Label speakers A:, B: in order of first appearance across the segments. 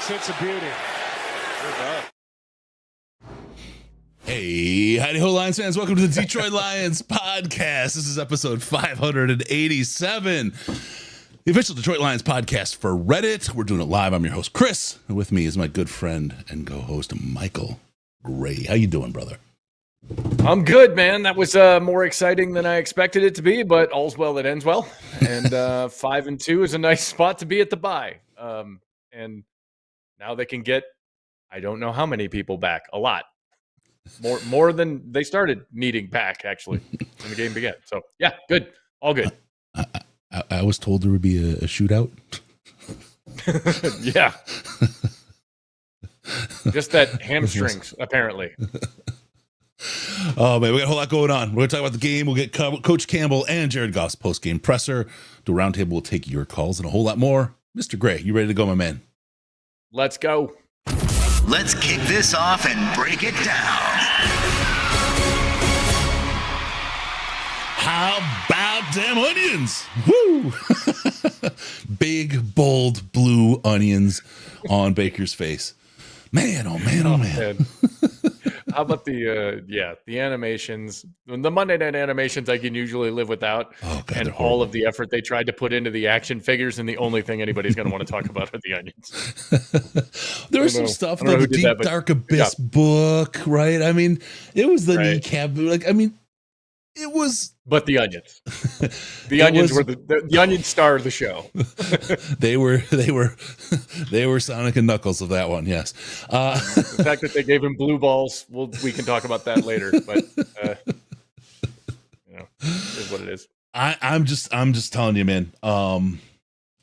A: It's a beauty. We're done.
B: Hey, howdy ho, Lions fans. Welcome to the Detroit Lions podcast. This is episode 587. The official Detroit Lions podcast for Reddit. We're doing it live. I'm your host, Chris. And with me is my good friend and co-host, Michael Gray. How you doing, brother?
C: I'm good, man. That was more exciting than I expected it to be, but all's well that ends well. And 5-2 is a nice spot to be at the bye. And now they can get, I don't know how many people back. A lot. More than they started needing back, actually, when the game began. So, yeah, good. All good.
B: I was told there would be a shootout.
C: Yeah. Just that hamstrings, apparently.
B: Oh, man, we got a whole lot going on. We're going to talk about the game. We'll get Coach Campbell and Jared Goff's post-game presser. The roundtable will take your calls and a whole lot more. Mr. Gray, you ready to go, my man?
C: Let's go.
D: Let's kick this off and break it down.
B: How about them onions? Woo! Big, bold, blue onions on Baker's face. Man, oh man, oh man.
C: How about the animations? The Monday night animations I can usually live without.
B: Oh, God,
C: and all of the effort they tried to put into the action figures, and the only thing anybody's going to want to talk about are the onions.
B: There was some stuff like the Deep Dark Abyss book, right? I mean, it was the kneecap. Like, I mean, it was.
C: But the onions. The onions were the onion star of the show.
B: They were Sonic and Knuckles of that one, yes.
C: The fact that they gave him blue balls, we can talk about that later. But it is what it is.
B: I'm just telling you, man.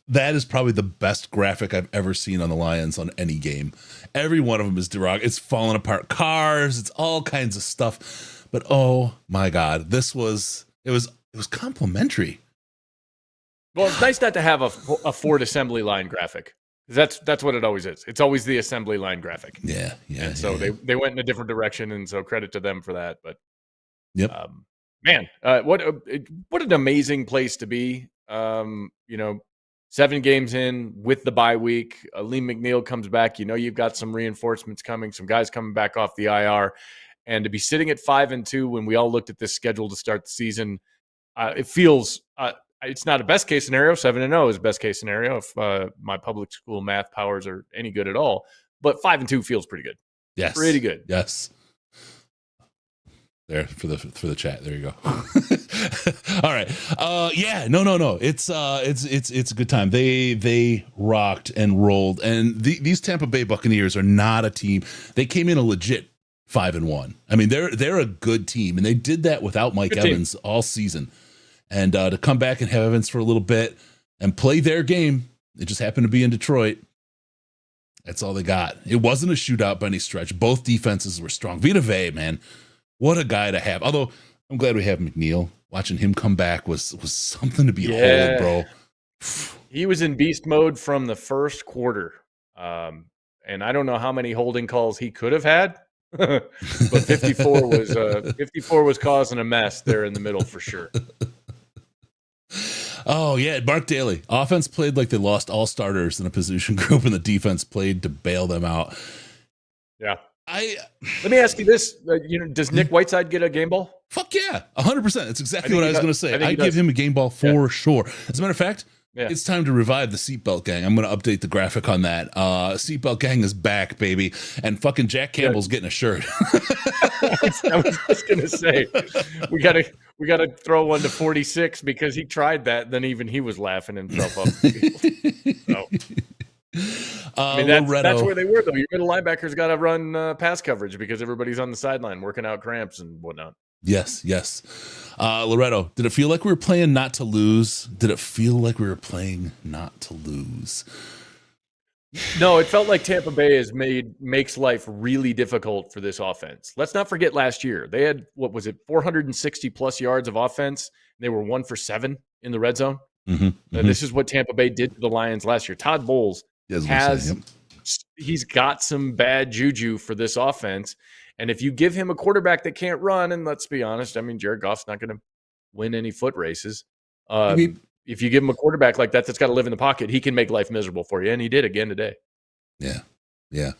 B: That is probably the best graphic I've ever seen on the Lions on any game. Every one of them is derogatory. It's falling apart cars. It's all kinds of stuff. But oh my God, it was complimentary.
C: Well, it's nice not to have a Ford assembly line graphic. That's what it always is. It's always the assembly line graphic.
B: Yeah.
C: And so they went in a different direction, and so credit to them for that. But
B: yep,
C: man, what an amazing place to be. 7 games in with the bye week. Lee McNeil comes back. You've got some reinforcements coming, some guys coming back off the IR. And to be sitting at 5-2 when we all looked at this schedule to start the season, it feels it's not a best case scenario. 7-0 is best case scenario if my public school math powers are any good at all. But 5-2 feels pretty good.
B: Yes,
C: pretty good.
B: Yes. There for the chat. There you go. All right. No. It's a good time. They rocked and rolled, and these Tampa Bay Buccaneers are not a team. They came in a legit 5-1. I mean, they're a good team, and they did that without Mike Evans all season. And to come back and have Evans for a little bit and play their game, it just happened to be in Detroit. That's all they got. It wasn't a shootout by any stretch. Both defenses were strong. Vita Vea, man, what a guy to have. Although I'm glad we have McNeil. Watching him come back was something to behold, bro.
C: He was in beast mode from the first quarter, and I don't know how many holding calls he could have had. But 54 was causing a mess there in the middle for sure.
B: Oh yeah, Mark Daly. Offense played like they lost all starters in a position group, and the defense played to bail them out.
C: Yeah. Let me ask you this: does Nick Whiteside get a game ball?
B: Fuck yeah, 100%. It's exactly what I was going to say. I give him a game ball for sure. As a matter of fact, it's time to revive the Seatbelt Gang. I'm going to update the graphic on that. Seatbelt Gang is back, baby, and fucking Jack Campbell's getting a shirt.
C: I was just going to say, we got to throw one to 46 because he tried that. Then even he was laughing himself up. So. I mean, that's where they were, though. Your middle linebackers got to run pass coverage because everybody's on the sideline working out cramps and whatnot.
B: Yes. Loretto, did it feel like we were playing not to lose? Did it feel like we were playing not to lose?
C: No, it felt like Tampa Bay makes life really difficult for this offense. Let's not forget last year. They had, 460 plus yards of offense. They were 1 for 7 in the red zone. This is what Tampa Bay did to the Lions last year. Todd Bowles he's got some bad juju for this offense. And if you give him a quarterback that can't run, and let's be honest, I mean, Jared Goff's not going to win any foot races. If you give him a quarterback like that that's got to live in the pocket, he can make life miserable for you. And he did again today.
B: Yeah. Yeah.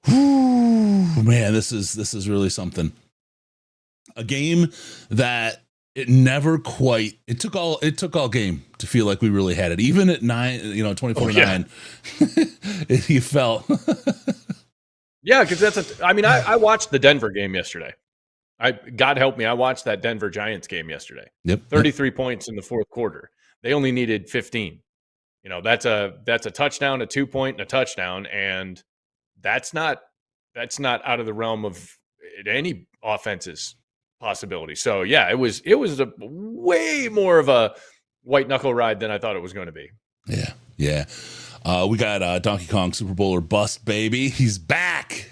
B: Whew, man, this is really something. A game that it took all game to feel like we really had it. Even at 24-9, you felt.
C: Yeah, because I watched the Denver game yesterday. God help me, I watched that Denver Giants game yesterday.
B: Yep.
C: 33 points in the fourth quarter. They only needed 15. That's a touchdown, a 2-point, and a touchdown, and that's not out of the realm of any offense's possibility. So yeah, it was a way more of a white knuckle ride than I thought it was going to be.
B: Yeah. We got Donkey Kong Super Bowl or bust, baby. He's back.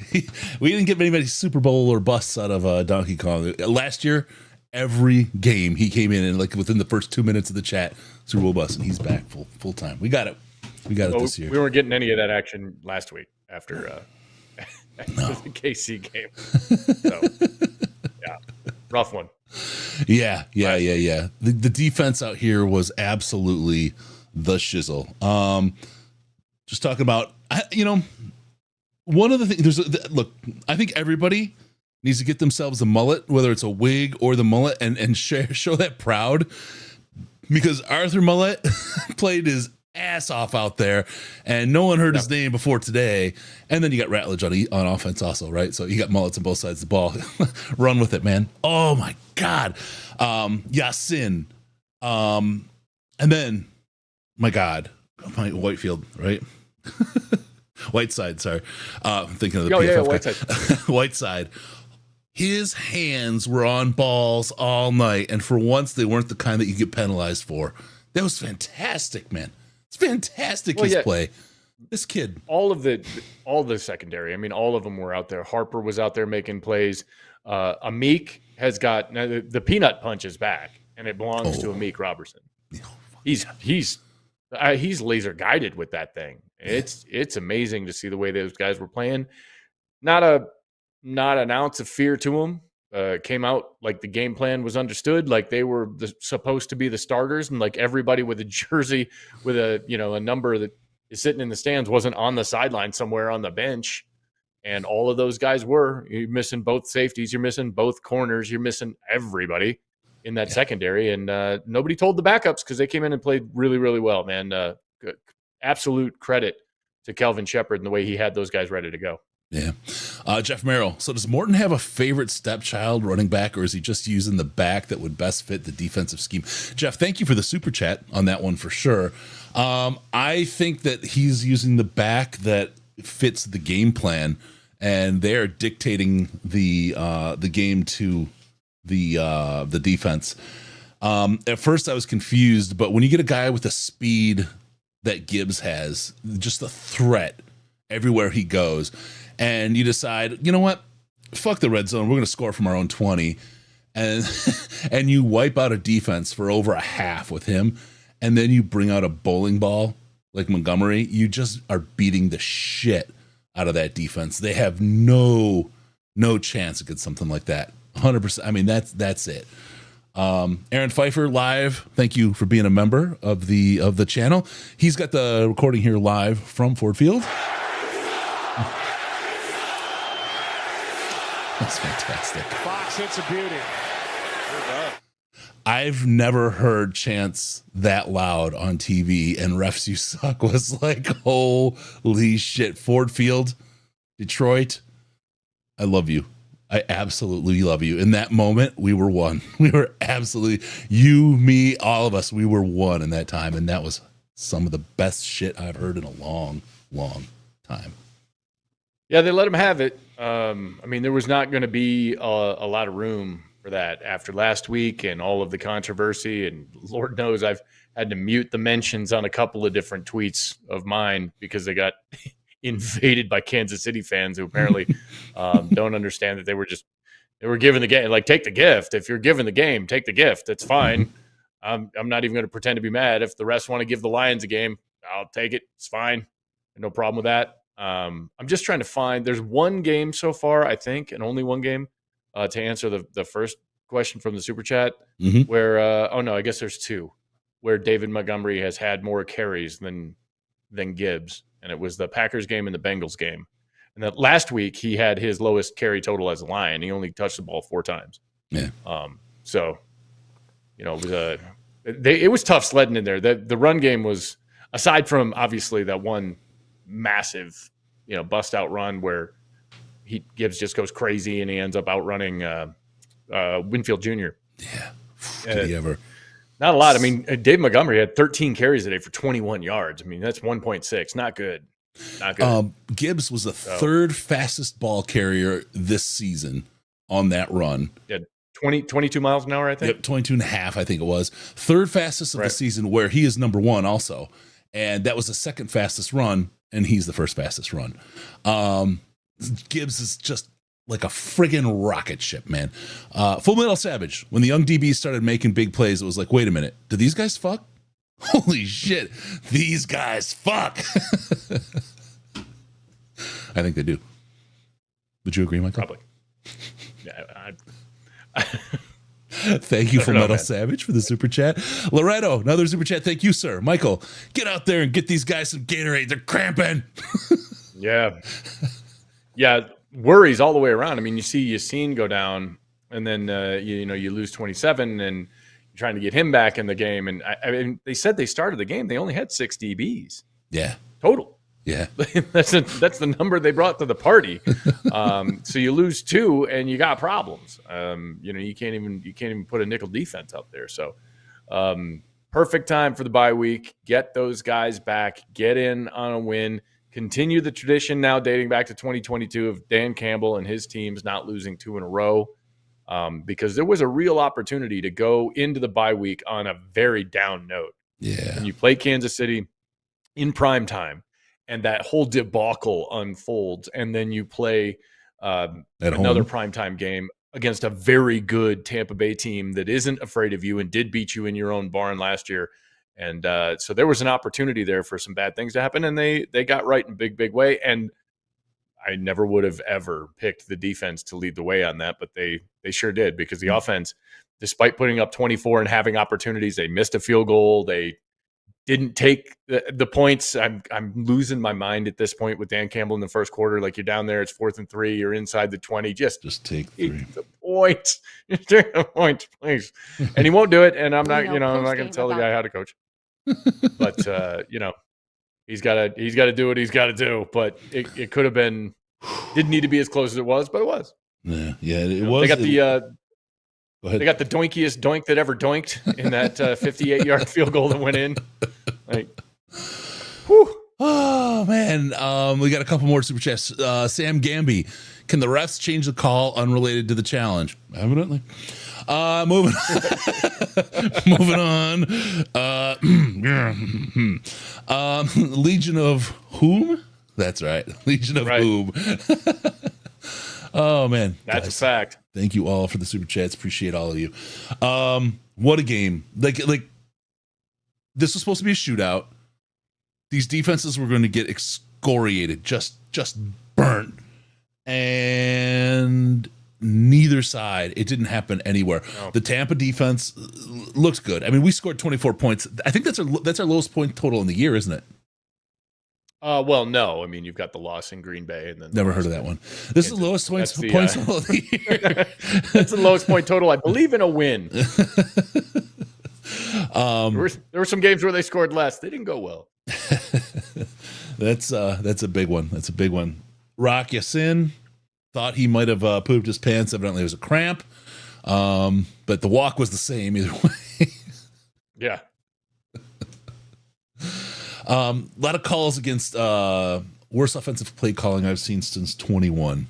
B: We didn't get many Super Bowl or busts out of Donkey Kong last year. Every game he came in and like within the first 2 minutes of the chat, Super Bowl bust, and he's back full time. We got it. We got it this year.
C: We weren't getting any of that action last week after the KC game. So yeah, rough one.
B: Yeah. The defense out here was absolutely the shizzle. Just talking about, one of the things. Look, I think everybody needs to get themselves a mullet, whether it's a wig or the mullet, and show that proud, because Arthur Mullet played his ass off out there, and no one heard his name before today. And then you got Ratledge on offense also, right? So you got mullets on both sides of the ball. Run with it, man. Oh my God. Yasin. And then, my God, Whitefield, right? Whiteside, sorry. Thinking of the PFF
C: Whiteside.
B: Whiteside. His hands were on balls all night, and for once they weren't the kind that you get penalized for. That was fantastic, man. It's fantastic, his play. This kid.
C: All the secondary. I mean, all of them were out there. Harper was out there making plays. Amik has got the peanut punch is back, and it belongs to Amik Robertson. He's laser guided with that thing. It's amazing to see the way those guys were playing. Not an ounce of fear to them. Came out like the game plan was understood, like they were supposed to be the starters, and like everybody with a jersey with a number that is sitting in the stands wasn't on the sideline somewhere on the bench. And all of those guys you're missing both safeties, you're missing both corners, you're missing everybody in that secondary. And nobody told the backups because they came in and played really, really well, man. Absolute credit to Kelvin Shepard and the way he had those guys ready to go.
B: Yeah. Jeff Merrill. So does Morton have a favorite stepchild running back, or is he just using the back that would best fit the defensive scheme? Jeff, thank you for the super chat on that one for sure. I think that he's using the back that fits the game plan, and they're dictating the game to the defense. At first I was confused, but when you get a guy with the speed that Gibbs has, just the threat everywhere he goes, and you decide, you know what, fuck the red zone, we're going to score from our own 20, and you wipe out a defense for over a half with him, and then you bring out a bowling ball like Montgomery, you just are beating the shit out of that defense. They have no chance against something like that. 100%. I mean, that's it. Aaron Pfeiffer live. Thank you for being a member of the channel. He's got the recording here live from Ford Field. That's fantastic.
A: Fox hits a beauty.
B: I've never heard chants that loud on TV, and Refs You Suck was like, holy shit. Ford Field, Detroit, I love you. I absolutely love you. In that moment, we were one. We were absolutely, you, me, all of us, we were one in that time, and that was some of the best shit I've heard in a long, long time.
C: Yeah, they let him have it. I mean, there was not going to be a lot of room for that after last week and all of the controversy. And Lord knows I've had to mute the mentions on a couple of different tweets of mine because they got invaded by Kansas City fans who apparently don't understand that they were given the game. Like, take the gift. If you're given the game, take the gift. It's fine. I'm not even going to pretend to be mad. If the rest want to give the Lions a game, I'll take it. It's fine. No problem with that. I'm just trying to find, there's one game so far, I think, and only one game to answer the first question from the super chat where, I guess there's two, where David Montgomery has had more carries than than Gibbs, and it was the Packers game and the Bengals game. And that last week he had his lowest carry total as a Lion. He only touched the ball 4 times.
B: Yeah.
C: So, it was it was tough sledding in there. The run game was, aside from obviously that one massive, bust out run where Gibbs just goes crazy and he ends up outrunning Winfield Jr.
B: Yeah. Did he ever?
C: Not a lot. I mean, Dave Montgomery had 13 carries today for 21 yards. I mean, that's 1.6. Not good. Not good.
B: Gibbs was the third fastest ball carrier this season on that run.
C: Yeah, 22 miles an hour, I think.
B: Yep, 22 and a half, I think it was. Third fastest of the season, where he is number 1 also. And that was the second fastest run, and he's the first fastest run. Gibbs is just like a friggin' rocket ship, man. Full Metal Savage, when the young DBs started making big plays, it was like, wait a minute, do these guys fuck? Holy shit, these guys fuck. I think they do. Would you agree, Michael?
C: Probably. Yeah,
B: Thank you, Full Metal Savage, for the super chat. Loretto, another super chat. Thank you, sir. Michael, get out there and get these guys some Gatorade. They're cramping.
C: Yeah. Yeah, worries all the way around. I mean, you see Yassine go down, and then you lose 27, and you're trying to get him back in the game. And I mean, they said they started the game. They only had 6 DBs.
B: Yeah.
C: Total.
B: Yeah.
C: that's the number they brought to the party. So you lose 2 and you got problems. You can't even put a nickel defense out there. So perfect time for the bye week. Get those guys back, get in on a win, continue the tradition now dating back to 2022 of Dan Campbell and his teams not losing 2 in a row. Because there was a real opportunity to go into the bye week on a very down note.
B: Yeah.
C: And you play Kansas City in prime time, and that whole debacle unfolds, and then you play another primetime game against a very good Tampa Bay team that isn't afraid of you and did beat you in your own barn last year. And so there was an opportunity there for some bad things to happen, and they got right in a big way. And I never would have ever picked the defense to lead the way on that, but they sure did, because the offense, despite putting up 24 and having opportunities, they missed a field goal. They didn't take the points. I'm losing my mind at this point with Dan Campbell in the first quarter. Like, you're down there, it's 4th and 3, you're inside the 20. Just
B: take 3.
C: The points. Just take the points, please. And he won't do it. And I'm not going to tell the guy how to coach. But he's got to do what he's got to do. But it could have been, didn't need to be as close as it was, but it was.
B: Yeah, it was.
C: They got They got the doinkiest doink that ever doinked in that 58-yard field goal that went in. Like, whew.
B: Oh, man. We got a couple more super chats. Sam Gamby. Can the refs change the call unrelated to the challenge? Evidently. Moving on. Legion of whom? That's right. Legion of whom. Oh, man.
C: That's a fact.
B: Thank you all for the super chats. Appreciate all of you. What a game. Like this was supposed to be a shootout. These defenses were going to get excoriated, just burnt. And neither side, it didn't happen anywhere. No. The Tampa defense looks good. I mean, we scored 24 points. I think that's our lowest point total in the year, isn't it?
C: Well, no. I mean, you've got the loss in Green Bay, and then
B: never heard of that one. This is the lowest points total of the year.
C: That's the lowest point total, I believe, in a win. There were some games where they scored less. They didn't go well.
B: That's a big one. That's a big one. Rock Yasin thought he might have pooped his pants. Evidently, it was a cramp. But the walk was the same either way.
C: Yeah.
B: A lot of calls against worst offensive play calling I've seen since 21.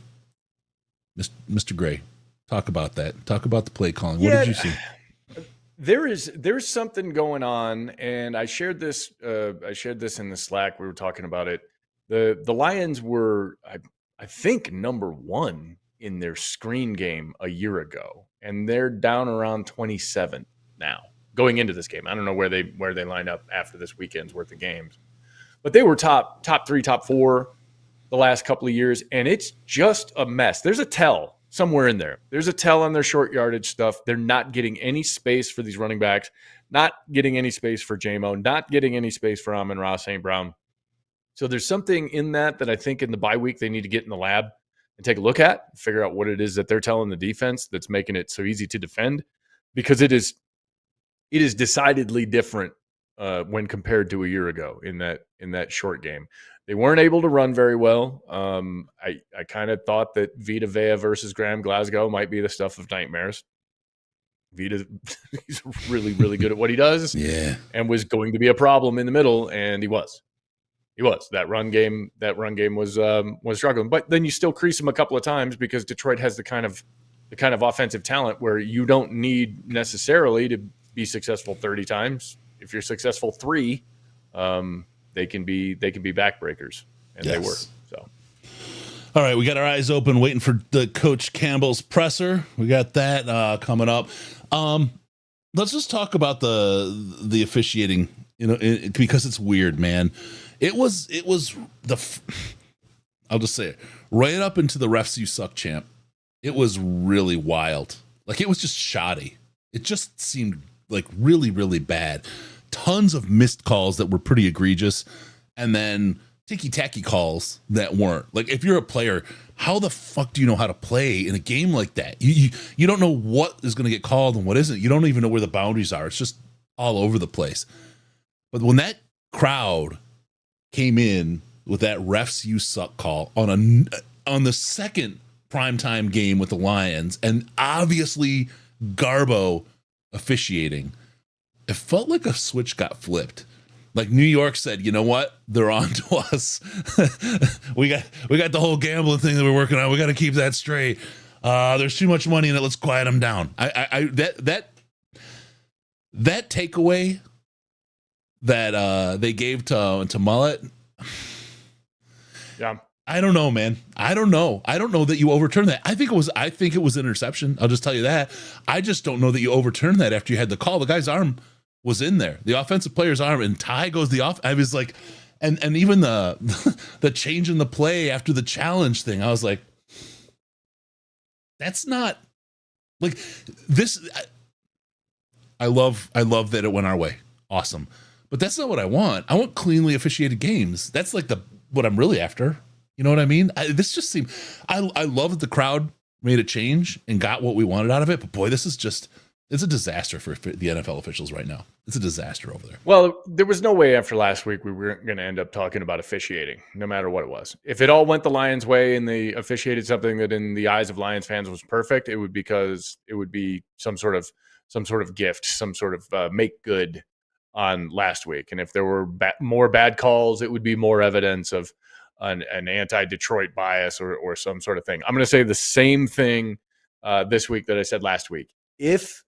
B: Mr. Gray, talk about that. Talk about the play calling. What did you see?
C: There's something going on, and I shared this in the Slack. We were talking about it. The Lions were, I think, number 1 in their screen game a year ago, and they're down around 27 now. Going into this game, I don't know where they line up after this weekend's worth of games, but they were top 3, top 4 the last couple of years, and it's just a mess. There's a tell somewhere in there. There's a tell on their short yardage stuff. They're not getting any space for these running backs, not getting any space for J-Mo, not getting any space for Amon-Ra St. Brown. So there's something in that I think in the bye week they need to get in the lab and take a look at, figure out what it is that they're telling the defense that's making it so easy to defend, because it is decidedly different when compared to a year ago in that short game. They weren't able to run very well. I kind of thought that Vita Vea versus Graham Glasgow might be the stuff of nightmares. Vita, he's really, really good at what he does.
B: Yeah.
C: And was going to be a problem in the middle, and he was. That run game was struggling. But then you still crease him a couple of times because Detroit has the kind of offensive talent where you don't need necessarily to be successful 30 times. If you're successful 3, they can be backbreakers, and they were. So,
B: all right, we got our eyes open, waiting for the Coach Campbell's presser. We got that coming up. Let's just talk about the officiating, because it's weird, man. I'll just say it right up into the refs you suck champ. It was really wild. Like, it was just shoddy. It just seemed like really, really bad. Tons of missed calls that were pretty egregious, and then ticky-tacky calls that weren't. Like, if you're a player, how the fuck do you know how to play in a game like that? You don't know what is going to get called and what isn't. You don't even know where the boundaries are. It's just all over the place. But when that crowd came in with that refs you suck call on the second primetime game with the Lions, and obviously Garbo officiating, it felt like a switch got flipped. Like New York said, you know what? They're on to us. we got the whole gambling thing that we're working on. We got to keep that straight. There's too much money in it. Let's quiet them down. That takeaway that they gave to Mullet.
C: Yeah.
B: I don't know, man. I don't know that you overturn that. I think it was an interception. I'll just tell you that. I just don't know that you overturn that after you had the call. The guy's arm was in there, the offensive player's arm, and Ty goes the off. I was like, and even the change in the play after the challenge thing, I was like, that's not like this. I love that it went our way. Awesome. But that's not what I want. I want cleanly officiated games. That's like what I'm really after. You know what I mean? This just seemed, I love that the crowd made a change and got what we wanted out of it. But boy, it's a disaster for the NFL officials right now. It's a disaster over there.
C: Well, there was no way after last week we were going to end up talking about officiating, no matter what it was. If it all went the Lions' way and they officiated something that in the eyes of Lions fans was perfect, it would be some sort of gift, some sort of make good on last week. And if there were more bad calls, it would be more evidence of an anti-Detroit bias or some sort of thing. I'm going to say the same thing this week that I said last week. If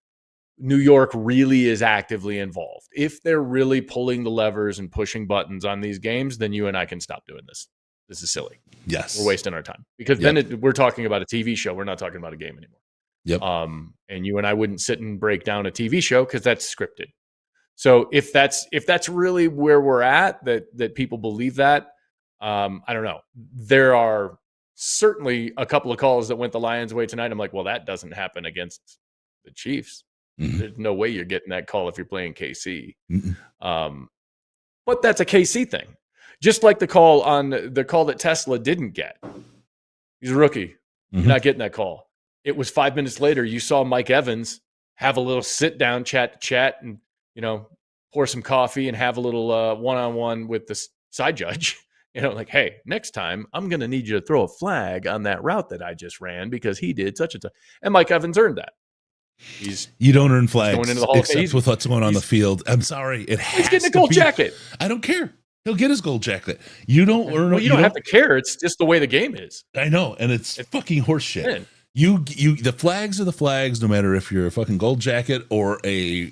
C: New York really is actively involved, if they're really pulling the levers and pushing buttons on these games, then you and I can stop doing this. This is silly.
B: Yes.
C: We're wasting our time because then we're talking about a TV show. We're not talking about a game anymore.
B: Yep.
C: And you and I wouldn't sit and break down a TV show because that's scripted. So if that's really where we're at, that people believe that, I don't know. There are certainly a couple of calls that went the Lions' way tonight. I'm like, well, that doesn't happen against the Chiefs. Mm-hmm. There's no way you're getting that call if you're playing KC. Mm-hmm. But that's a KC thing. Just like the call that Tesla didn't get. He's a rookie. Mm-hmm. You're not getting that call. It was 5 minutes later. You saw Mike Evans have a little sit down, chat, and pour some coffee and have a little one-on-one with the side judge. Like, hey, next time I'm going to need you to throw a flag on that route that I just ran because he did such and such. And Mike Evans earned that.
B: You don't earn flags
C: going into the Hall
B: except with what's going on the field. I'm sorry.
C: He's getting a gold jacket.
B: I don't care. He'll get his gold jacket. You don't earn.
C: Well, you don't have to care. It's just the way the game is.
B: I know, and it's fucking horseshit. Man. The flags are the flags, no matter if you're a fucking gold jacket or a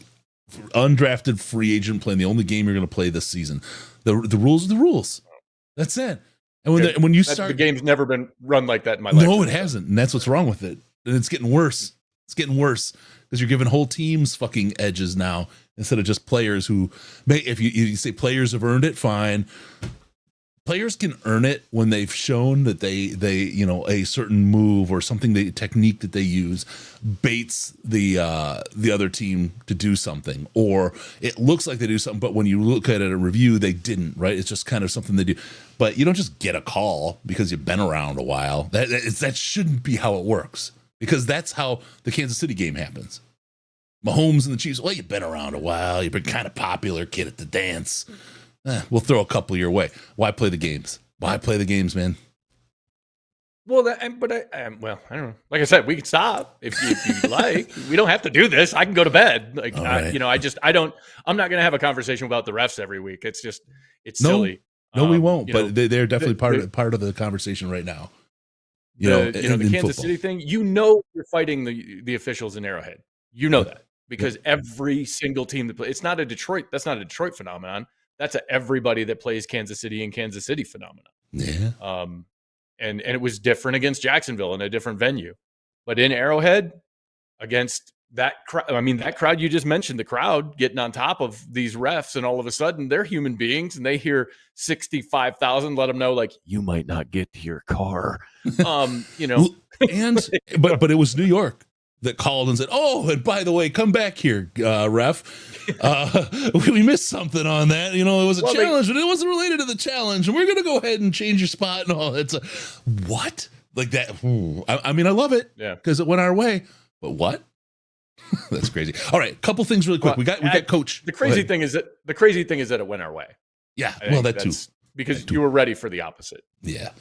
B: undrafted free agent playing the only game you're going to play this season. The rules are the rules. That's it. And when you start,
C: the game's never been run like that in my life.
B: No, it hasn't, and that's what's wrong with it. And it's getting worse. It's getting worse because you're giving whole teams fucking edges now instead of just players who may. If you say players have earned it, fine. players can earn it when they've shown that they a certain move or something, technique that they use baits the other team to do something, or it looks like they do something, but when you look at it a review, they didn't, right? It's just kind of something they do. But you don't just get a call because you've been around a while. That shouldn't be how it works, because that's how the Kansas City game happens. Mahomes and the Chiefs, well, you've been around a while. You've been kind of popular kid at the dance. We'll throw a couple your way. Why play the games? Why play the games, man?
C: Well, I don't know. Like I said, we can stop if you like. We don't have to do this. I can go to bed. Like,
B: right.
C: I'm not going to have a conversation about the refs every week. It's silly.
B: No, we won't. But they're definitely part of the conversation right now.
C: The Kansas City thing. You're fighting the officials in Arrowhead. You know that because every single team that plays. It's not a Detroit. That's not a Detroit phenomenon. That's everybody that plays Kansas City in Kansas City phenomenon.
B: Yeah.
C: And it was different against Jacksonville in a different venue, but in Arrowhead against that crowd. I mean, that crowd you just mentioned, the crowd getting on top of these refs, and all of a sudden they're human beings, and they hear 65,000. Let them know, like, you might not get to your car.
B: And but it was New York that called and said, "Oh, and by the way, come back here, ref. We missed something on that. It was a challenge, but it wasn't related to the challenge, and we're going to go ahead and change your spot and all." It's what? Like that? I mean, I love it, because it went our way. But what? That's crazy. All right, couple things really quick. We got Coach.
C: The crazy thing is that it went our way.
B: Yeah, well, that too.
C: Because you were ready for the opposite.
B: Yeah.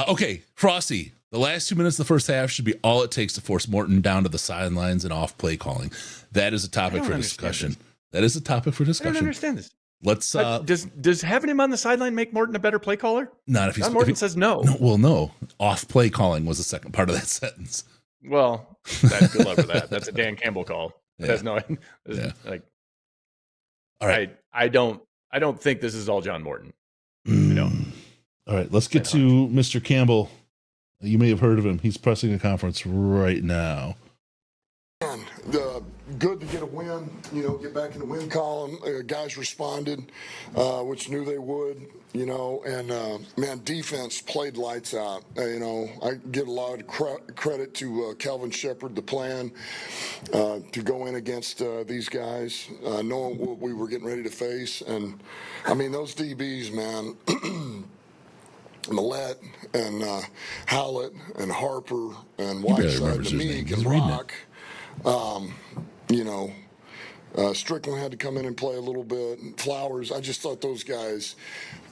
B: Okay, Frosty. The last 2 minutes of the first half should be all it takes to force Morton down to the sidelines and off play calling. That is a topic for discussion. That is a topic for discussion.
C: I don't understand this.
B: Let's.
C: Does having him on the sideline make Morton a better play caller?
B: Not if he's.
C: Morton says no.
B: No. Off play calling was the second part of that sentence.
C: Well, good luck with that. That's a Dan Campbell call.
B: Yeah.
C: That's no.
B: Yeah.
C: Like.
B: All right.
C: I don't think this is all John Morton. No.
B: All right. Let's get to Mr. Campbell. You may have heard of him. He's pressing a conference right now.
E: Good to get a win, get back in the win column. Guys responded, which knew they would, and defense played lights out. I give a lot of credit to Calvin Shepard, the plan to go in against these guys, knowing what we were getting ready to face. And, those DBs, man, Millette and Howlett and Harper and Whiteside, Meek and Rock. Strickland had to come in and play a little bit. Flowers, I just thought those guys,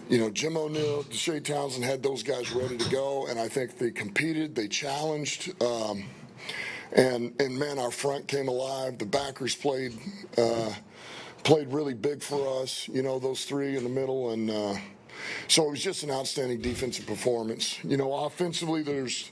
E: Jim O'Neill, Deshae Townsend had those guys ready to go, and I think they competed, they challenged, and man, our front came alive. The backers played really big for us. Those three in the middle, and so it was just an outstanding defensive performance. Offensively, there's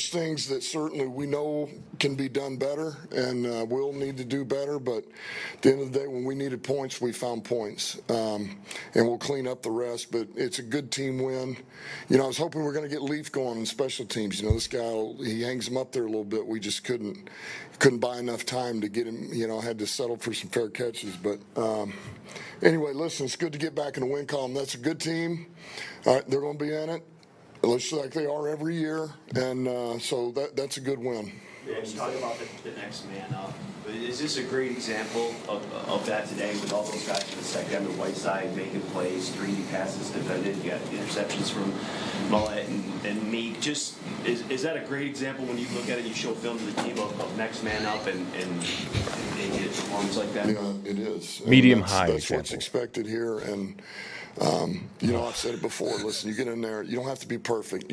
E: things that certainly we know can be done better, and we'll need to do better. But at the end of the day, when we needed points, we found points, and we'll clean up the rest. But it's a good team win. I was hoping we were going to get Leaf going in special teams. This guy, he hangs him up there a little bit. We just couldn't buy enough time to get him. Had to settle for some fair catches, but. Anyway, listen, it's good to get back in the win column. That's a good team. All right, they're going to be in it. It looks like they are every year, and so that's a good win.
F: Yeah, you talk about the next man up. But is this a great example of that today with all those guys in the second on the white side making plays, 3D passes defended, you got interceptions from Millette and Meek. Just is that a great example when you look at it, you show film to the team of next man up and they get performance like that?
E: Yeah, it is.
C: Medium high.
E: That's what's expected here, and I've said it before. Listen, you get in there, you don't have to be perfect.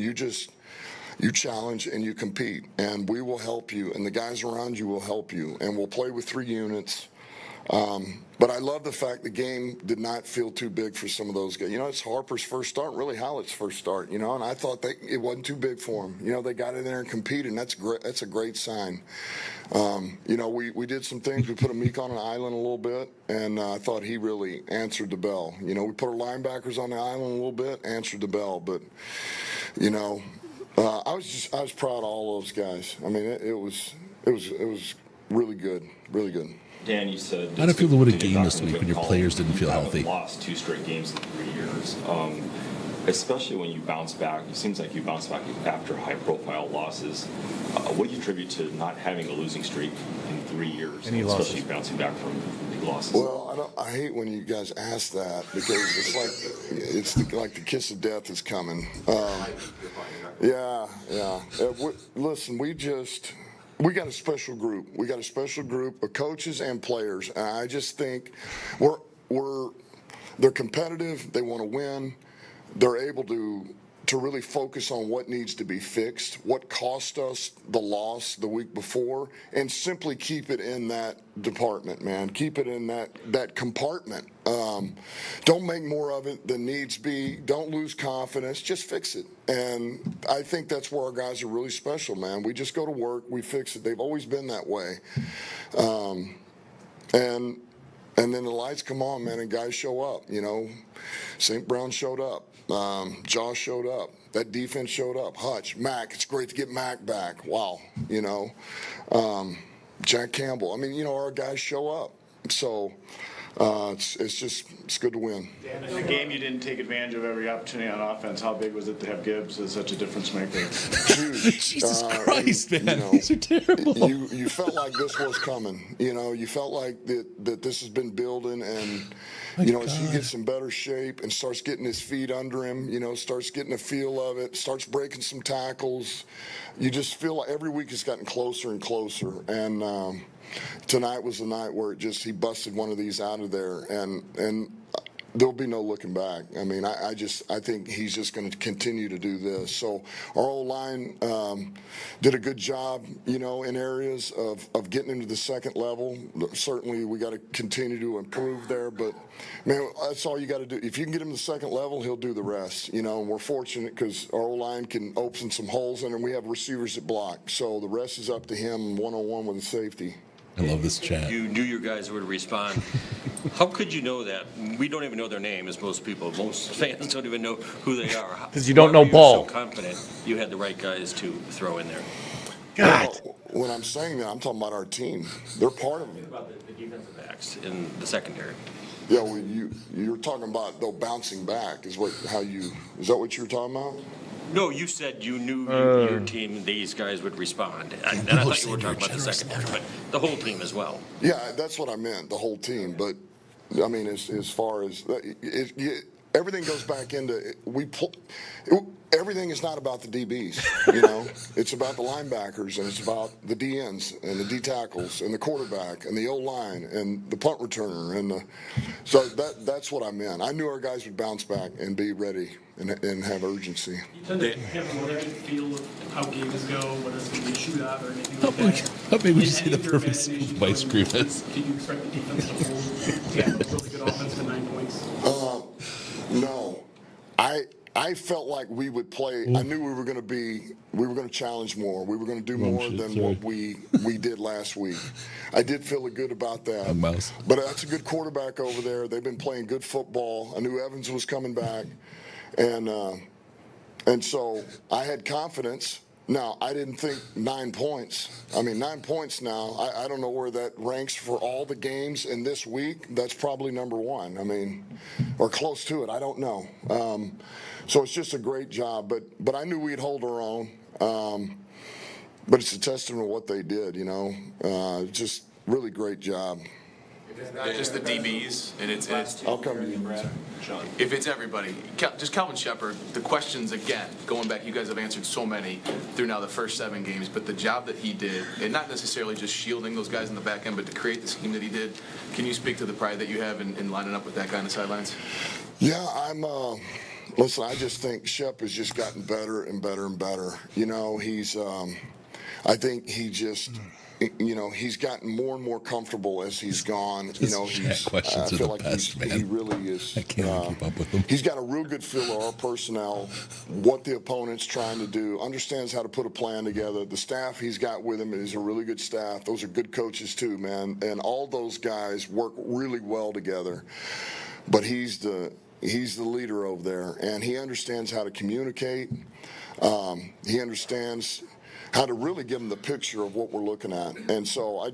E: You challenge and you compete, and we will help you, and the guys around you will help you, and we'll play with 3 units. But I love the fact the game did not feel too big for some of those guys. It's Harper's first start, really Howlett's first start, and I thought it wasn't too big for them. They got in there and competed, and that's great. That's a great sign. We did some things. We put a Meek on an island a little bit, and I thought he really answered the bell. We put our linebackers on the island a little bit, answered the bell, but, I was proud of all those guys. It was really good, really good.
F: Dan, you said
B: how did it feel to win a game this week when your players didn't feel healthy?
F: Lost 2 straight games in 3 years.
G: especially when you bounce back. It seems like you bounce back after high-profile losses. What do you attribute to not having a losing streak in 3 years, especially bouncing back from big losses?
E: Well, I hate when you guys ask that because it's like the kiss of death is coming. Yeah. Listen, we got a special group. We got a special group of coaches and players, and I just think they're competitive. They want to win. They're able to really focus on what needs to be fixed, what cost us the loss the week before, and simply keep it in that department, man. Keep it in that compartment. Don't make more of it than needs be. Don't lose confidence. Just fix it. And I think that's where our guys are really special, man. We just go to work. We fix it. They've always been that way. And then the lights come on, man, and guys show up. St. Brown showed up. Josh showed up. That defense showed up. Hutch, Mac. It's great to get Mac back. Wow. Jack Campbell. I mean, our guys show up. So it's good to win.
A: In the game, you didn't take advantage of every opportunity on offense. How big was it to have Gibbs as such a difference maker?
B: Jesus Christ, man. These are terrible.
E: You felt like this was coming. You felt like that this has been building, and as he gets in better shape and starts getting his feet under him, starts getting a feel of it, starts breaking some tackles, you just feel like every week it's gotten closer and closer. And tonight was the night where he busted one of these out of there, and there'll be no looking back. I mean, I think he's just going to continue to do this. So our O-line did a good job, in areas of getting into the second level. Certainly, we got to continue to improve there, but man, that's all you got to do. If you can get him to the second level, he'll do the rest. And we're fortunate because our O-line can open some holes in, and we have receivers that block. So the rest is up to him one-on-one with a safety.
B: I love this chat.
H: You knew your guys would respond. How could you know that? We don't even know their name, as most people. Most fans don't even know who they are.
C: Because you don't know ball.
H: So confident you had the right guys to throw in there.
E: God. When I'm saying that, I'm talking about our team. They're part of it.
H: About the defensive backs in the secondary.
E: Yeah, well, you're talking about though bouncing back is that what you were talking about?
H: No, you said you knew your team, these guys would respond. And I thought you were talking about the secondary, but the whole team as well.
E: Yeah, that's what I meant, the whole team. But, I mean, as far as everything goes back into everything is not about the DBs, It's about the linebackers, and it's about the DNs and the D tackles and the quarterback and the O-line and the punt returner. So that's what I meant. I knew our guys would bounce back and be ready and have urgency.
I: You tend to have more of a feel of how games go, whether it's going to be a shootout or anything like that.
B: How big would you say the perfect scoop of ice cream is?
I: Can you expect the defense to hold a really good offense for 9 points?
E: No. I felt like we would play. I knew we were going to challenge more. We were going to do more than what we did last week. I did feel good about that. But that's a good quarterback over there. They've been playing good football. I knew Evans was coming back. And so I had confidence. Now, I didn't think 9 points. I mean, 9 points now, I don't know where that ranks for all the games in this week. That's probably number one. I mean, or close to it. I don't know. So it's just a great job. But I knew we'd hold our own. But it's a testament to what they did, just really great job.
J: It's not just the DBs, and it's
E: I'll come to you, Brad.
J: If it's everybody, just Calvin Shepard, the questions again, going back, you guys have answered so many through now the first 7 games, but the job that he did, and not necessarily just shielding those guys in the back end, but to create the scheme that he did, can you speak to the pride that you have in lining up with that guy on the sidelines?
E: Yeah, listen, I just think Shep has just gotten better and better and better. I think he just... he's gotten more and more comfortable as he's gone.
B: Questions
E: I feel
B: are the
E: like
B: best, man.
E: he really is.
B: I can't keep up with him.
E: He's got a real good feel of our personnel, what the opponent's trying to do, understands how to put a plan together. The staff he's got with him is a really good staff. Those are good coaches too, man. And all those guys work really well together. But he's the leader over there, and he understands how to communicate. He understands how to really give him the picture of what we're looking at. And so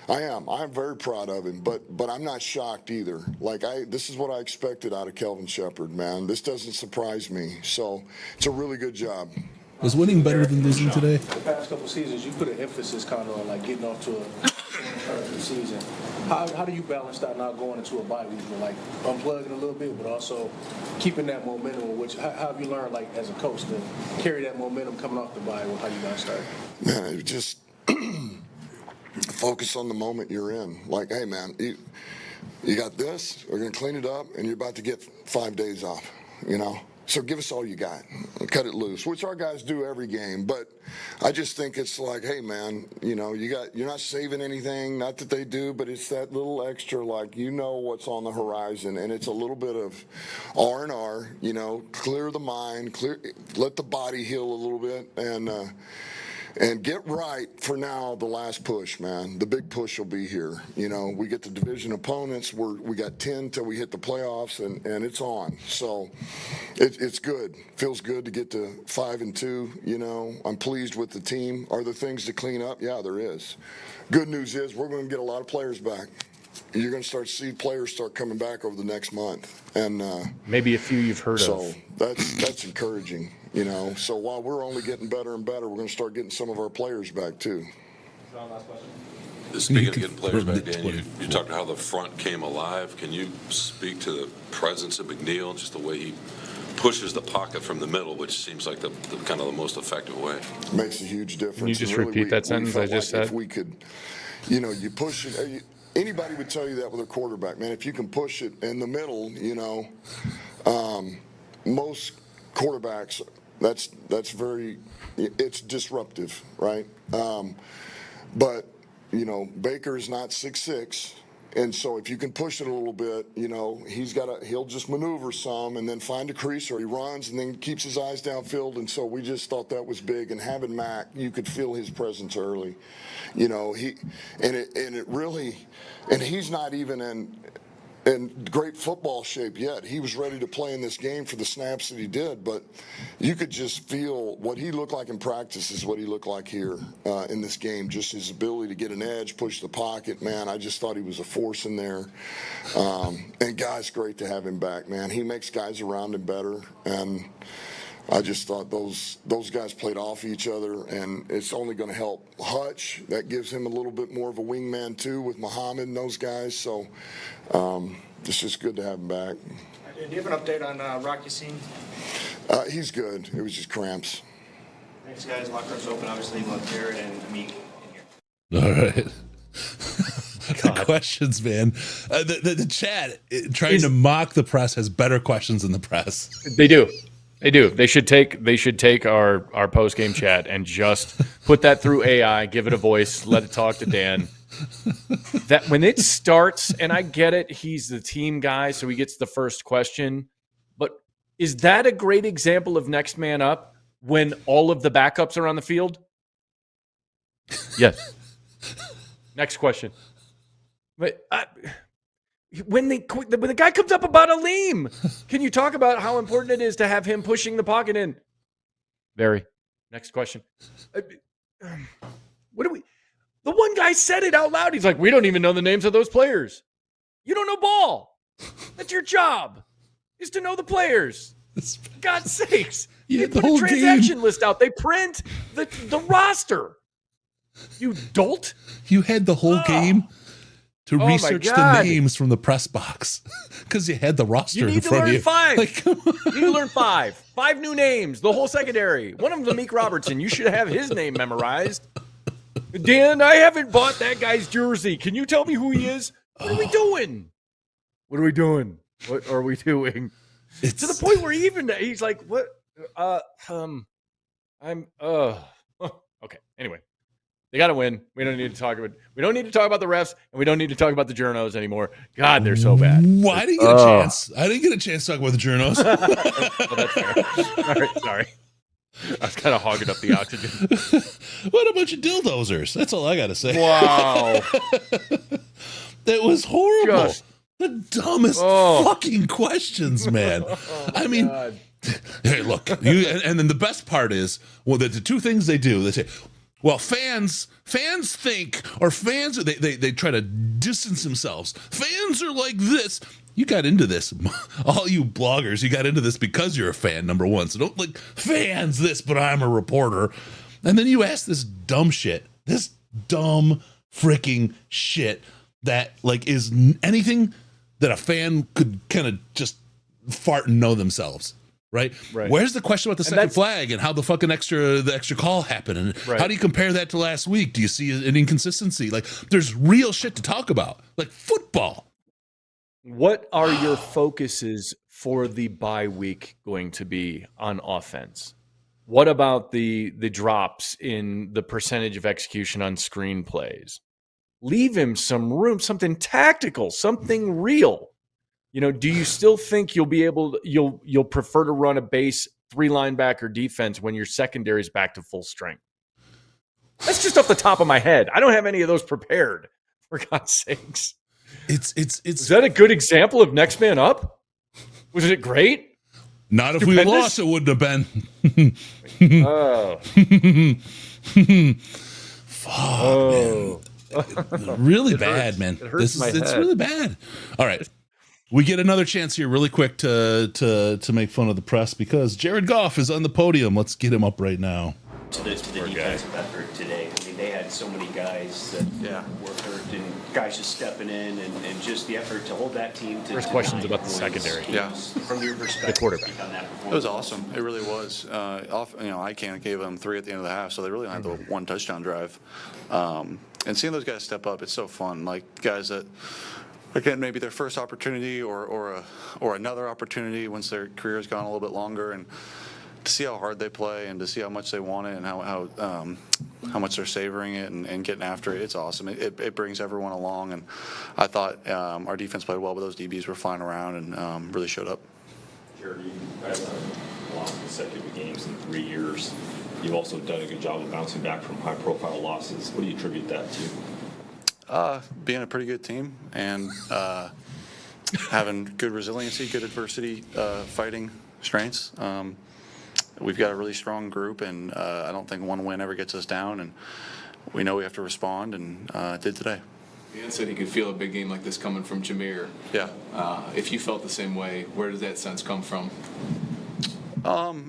E: I'm very proud of him, but I'm not shocked either. Like this is what I expected out of Kelvin Shepherd, man. This doesn't surprise me. So it's a really good job.
B: Was winning better than losing today?
K: The past couple seasons, you put an emphasis kind of on like getting off to a start of the season. How do you balance that not going into a bye week, like unplugging a little bit, but also keeping that momentum? How have you learned, like as a coach, to carry that momentum coming off the bye? How you guys start?
E: Man, just focus on the moment you're in. Like, hey, man, you got this. We're gonna clean it up, and you're about to get 5 days off. You know. So give us all you got, cut it loose, which our guys do every game. But I just think it's like, hey man, you know, you're not saving anything. Not that they do, but it's that little extra, like what's on the horizon, and it's a little bit of R&R. You know, clear the mind, let the body heal a little bit, and get right for now. The last push, man. The big push will be here. You know, we get the division opponents. We got 10 till we hit the playoffs, and it's on. So it's good. Feels good to get to 5-2. You know, I'm pleased with the team. Are there things to clean up? Yeah, there is. Good news is we're going to get a lot of players back. You're going to start to see players start coming back over the next month, and
C: maybe a few you've heard of.
E: So that's encouraging. You know, so while we're only getting better and better, we're going to start getting some of our players back too.
K: Last question.
L: Speaking of getting players back, Dan, you talked about how the front came alive. Can you speak to the presence of McNeil and just the way he pushes the pocket from the middle, which seems like the kind of the most effective way?
E: Makes a huge difference.
C: Can you just
E: really,
C: repeat that sentence I just said?
E: If we could, you push it. Anybody would tell you that with a quarterback, man. If you can push it in the middle, most quarterbacks, that's very, it's disruptive, right? But Baker's not 6'6", and so if you can push it a little bit, he'll just maneuver some and then find a crease, or he runs and then keeps his eyes downfield. And so we just thought that was big. And having Mac, you could feel his presence early. He's not even in great football shape yet. He was ready to play in this game for the snaps that he did, but you could just feel what he looked like in practice is what he looked like here in this game. Just his ability to get an edge, push the pocket, man. I just thought he was a force in there. And guys, great to have him back, man. He makes guys around him better, and I just thought those guys played off each other, and it's only going to help Hutch. That gives him a little bit more of a wingman too with Muhammad and those guys. So it's just good to have him back.
K: Do you have an update on Rocky Scene?
E: He's good. It was just cramps.
F: Thanks, guys. Locker room's open. Obviously, we'll have Jared and Meek in here.
B: All right. The questions, man. The chat trying to mock the press has better questions than the press.
C: They do. They should take our post-game chat and just put that through AI, give it a voice, let it talk to Dan. That when it starts, and I get it, he's the team guy, so he gets the first question. But is that a great example of next man up when all of the backups are on the field? Yes. Next question. But when the guy comes up about Aleem, can you talk about how important it is to have him pushing the pocket in? Very. Next question. What do we? The one guy said it out loud. He's like, we don't even know the names of those players. You don't know ball. That's your job, is to know the players. For God's sakes. They put a transaction list out. They print the roster. You dolt.
B: You had the whole game to research the names from the press box because you had the roster in front of you.
C: You need to learn five. 5 new names, the whole secondary. One of them, Meek Robertson. You should have his name memorized. Dan, I haven't bought that guy's jersey. Can you tell me who he is? What are we doing? What are we doing? What are we doing? It's to the point where he's like, what? Okay. Anyway. They got to win. We don't need to talk about the refs, and we don't need to talk about the journos anymore. God, they're so bad.
B: I didn't get a chance. I didn't get a chance to talk about the journos.
C: Well, that's fair. All right, sorry. I was kind of hogging up the oxygen.
B: What a bunch of dildozers. That's all I got to say.
C: Wow.
B: That was horrible. The dumbest fucking questions, man. I mean, hey, look. And then the best part is, well, the two things they do. They say, Well, fans think, or fans, they try to distance themselves. Fans are like this. You got into this, all you bloggers, you got into this because you're a fan, number one. So don't like fans this, but I'm a reporter. And then you ask this dumb freaking shit that like is anything that a fan could kind of just fart and know themselves. Right. Where's the question about the second flag and how the fucking extra call happened? And how do you compare that to last week? Do you see an inconsistency? Like, there's real shit to talk about, like football.
C: What are your focuses for the bye week going to be on offense? What about the drops in the percentage of execution on screen plays? Leave him some room, something tactical, something real. You know, do you still think you'll prefer to run a base 3 linebacker defense when your secondary is back to full strength? That's just off the top of my head. I don't have any of those prepared, for God's sakes.
B: Is
C: that a good example of next man up? Was it great?
B: Not if we lost, it wouldn't have been.
C: Oh.
B: Fuck, man. Really bad, man. It's really bad. All right. We get another chance here really quick to make fun of the press because Jared Goff is on the podium. Let's get him up right now.
F: To the defensive effort today. I mean, they had so many guys that were hurt and guys just stepping in and just the effort to hold that team to
C: First question's about the secondary.
F: Yeah. From your perspective,
C: the quarterback.
M: It was awesome. It really was. I gave them 3 at the end of the half, so they really only had the 1 touchdown drive. And seeing those guys step up, it's so fun. Like guys that, again, maybe their first opportunity or another opportunity once their career's gone a little bit longer, and to see how hard they play and to see how much they want it and how much they're savoring it and getting after it, it's awesome. It brings everyone along, and I thought our defense played well, but those DBs were flying around and really showed up.
G: Jared, you guys have lost consecutive games in 3 years. You've also done a good job of bouncing back from high-profile losses. What do you attribute that to?
M: Being a pretty good team and having good resiliency, good adversity, fighting strengths. We've got a really strong group, and I don't think one win ever gets us down, and we know we have to respond, and did today.
J: Dan said he could feel a big game like this coming from Jameer.
M: Yeah.
J: If you felt the same way, where does that sense come from?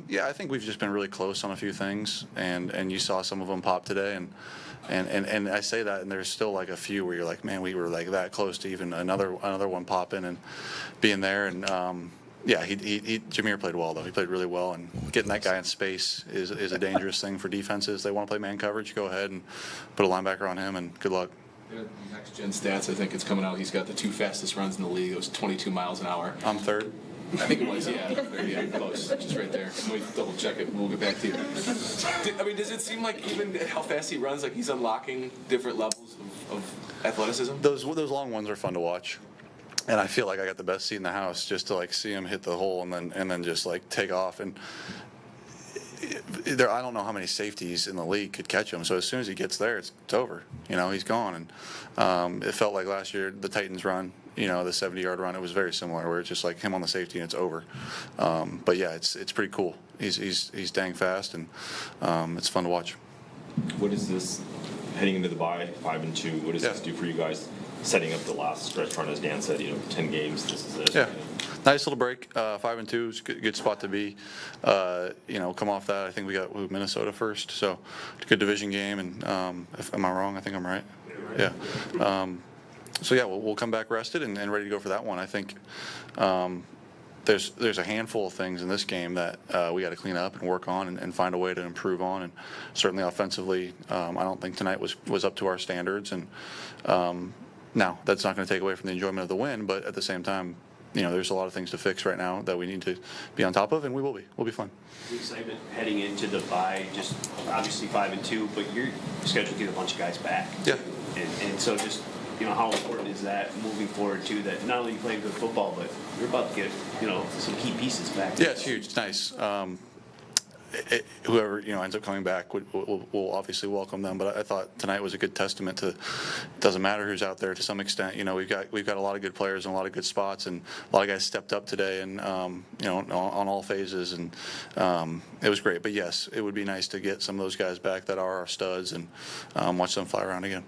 M: Yeah, I think we've just been really close on a few things, and you saw some of them pop today, and I say that, and there's still like a few where you're like, man, we were like that close to even another one popping and being there, and yeah, Jameer played well though. He played really well, and getting that guy in space is a dangerous thing for defenses. They want to play man coverage, go ahead and put a linebacker on him, and good luck.
J: Next gen stats, I think it's coming out. He's got the 2 fastest runs in the league. It was 22 miles an hour.
M: I'm third.
J: I think it was, yeah, close, just right there. Let me double check it. We'll get back to you. I mean, does it seem like even how fast he runs, like he's unlocking different levels of athleticism?
M: Those long ones are fun to watch, and I feel like I got the best seat in the house just to like see him hit the hole and then just like take off. And I don't know how many safeties in the league could catch him. So as soon as he gets there, it's over. You know, he's gone. And it felt like last year the Titans run. The 70-yard run, it was very similar, where it's just like him on the safety and it's over. But yeah, it's pretty cool. He's dang fast, and it's fun to watch.
G: What is this heading into the bye, 5-2? What does this do for you guys? Setting up the last stretch run, as Dan said, 10 games. This is it.
M: Yeah, nice little break. 5-2 is a good spot to be. Come off that, I think we got Minnesota first, so good division game. And am I wrong? I think I'm right. Yeah. So yeah, we'll come back rested and ready to go for that one. I think there's a handful of things in this game that we got to clean up and work on and find a way to improve on. And certainly offensively, I don't think tonight was up to our standards. And now that's not going to take away from the enjoyment of the win, but at the same time, there's a lot of things to fix right now that we need to be on top of, and we will be. We'll be fine.
F: The excitement heading into the bye, just obviously 5-2, but you're scheduled to get a bunch of guys back.
M: Yeah.
F: And so just. How important is that moving forward too? That not only you playing good football, but you're about to get some key pieces back.
M: Yeah, it's huge. It's nice. whoever ends up coming back will obviously welcome them. But I thought tonight was a good testament to it doesn't matter who's out there to some extent. We've got a lot of good players in a lot of good spots, and a lot of guys stepped up today, and on all phases, and it was great. But yes, it would be nice to get some of those guys back that are our studs and watch them fly around again.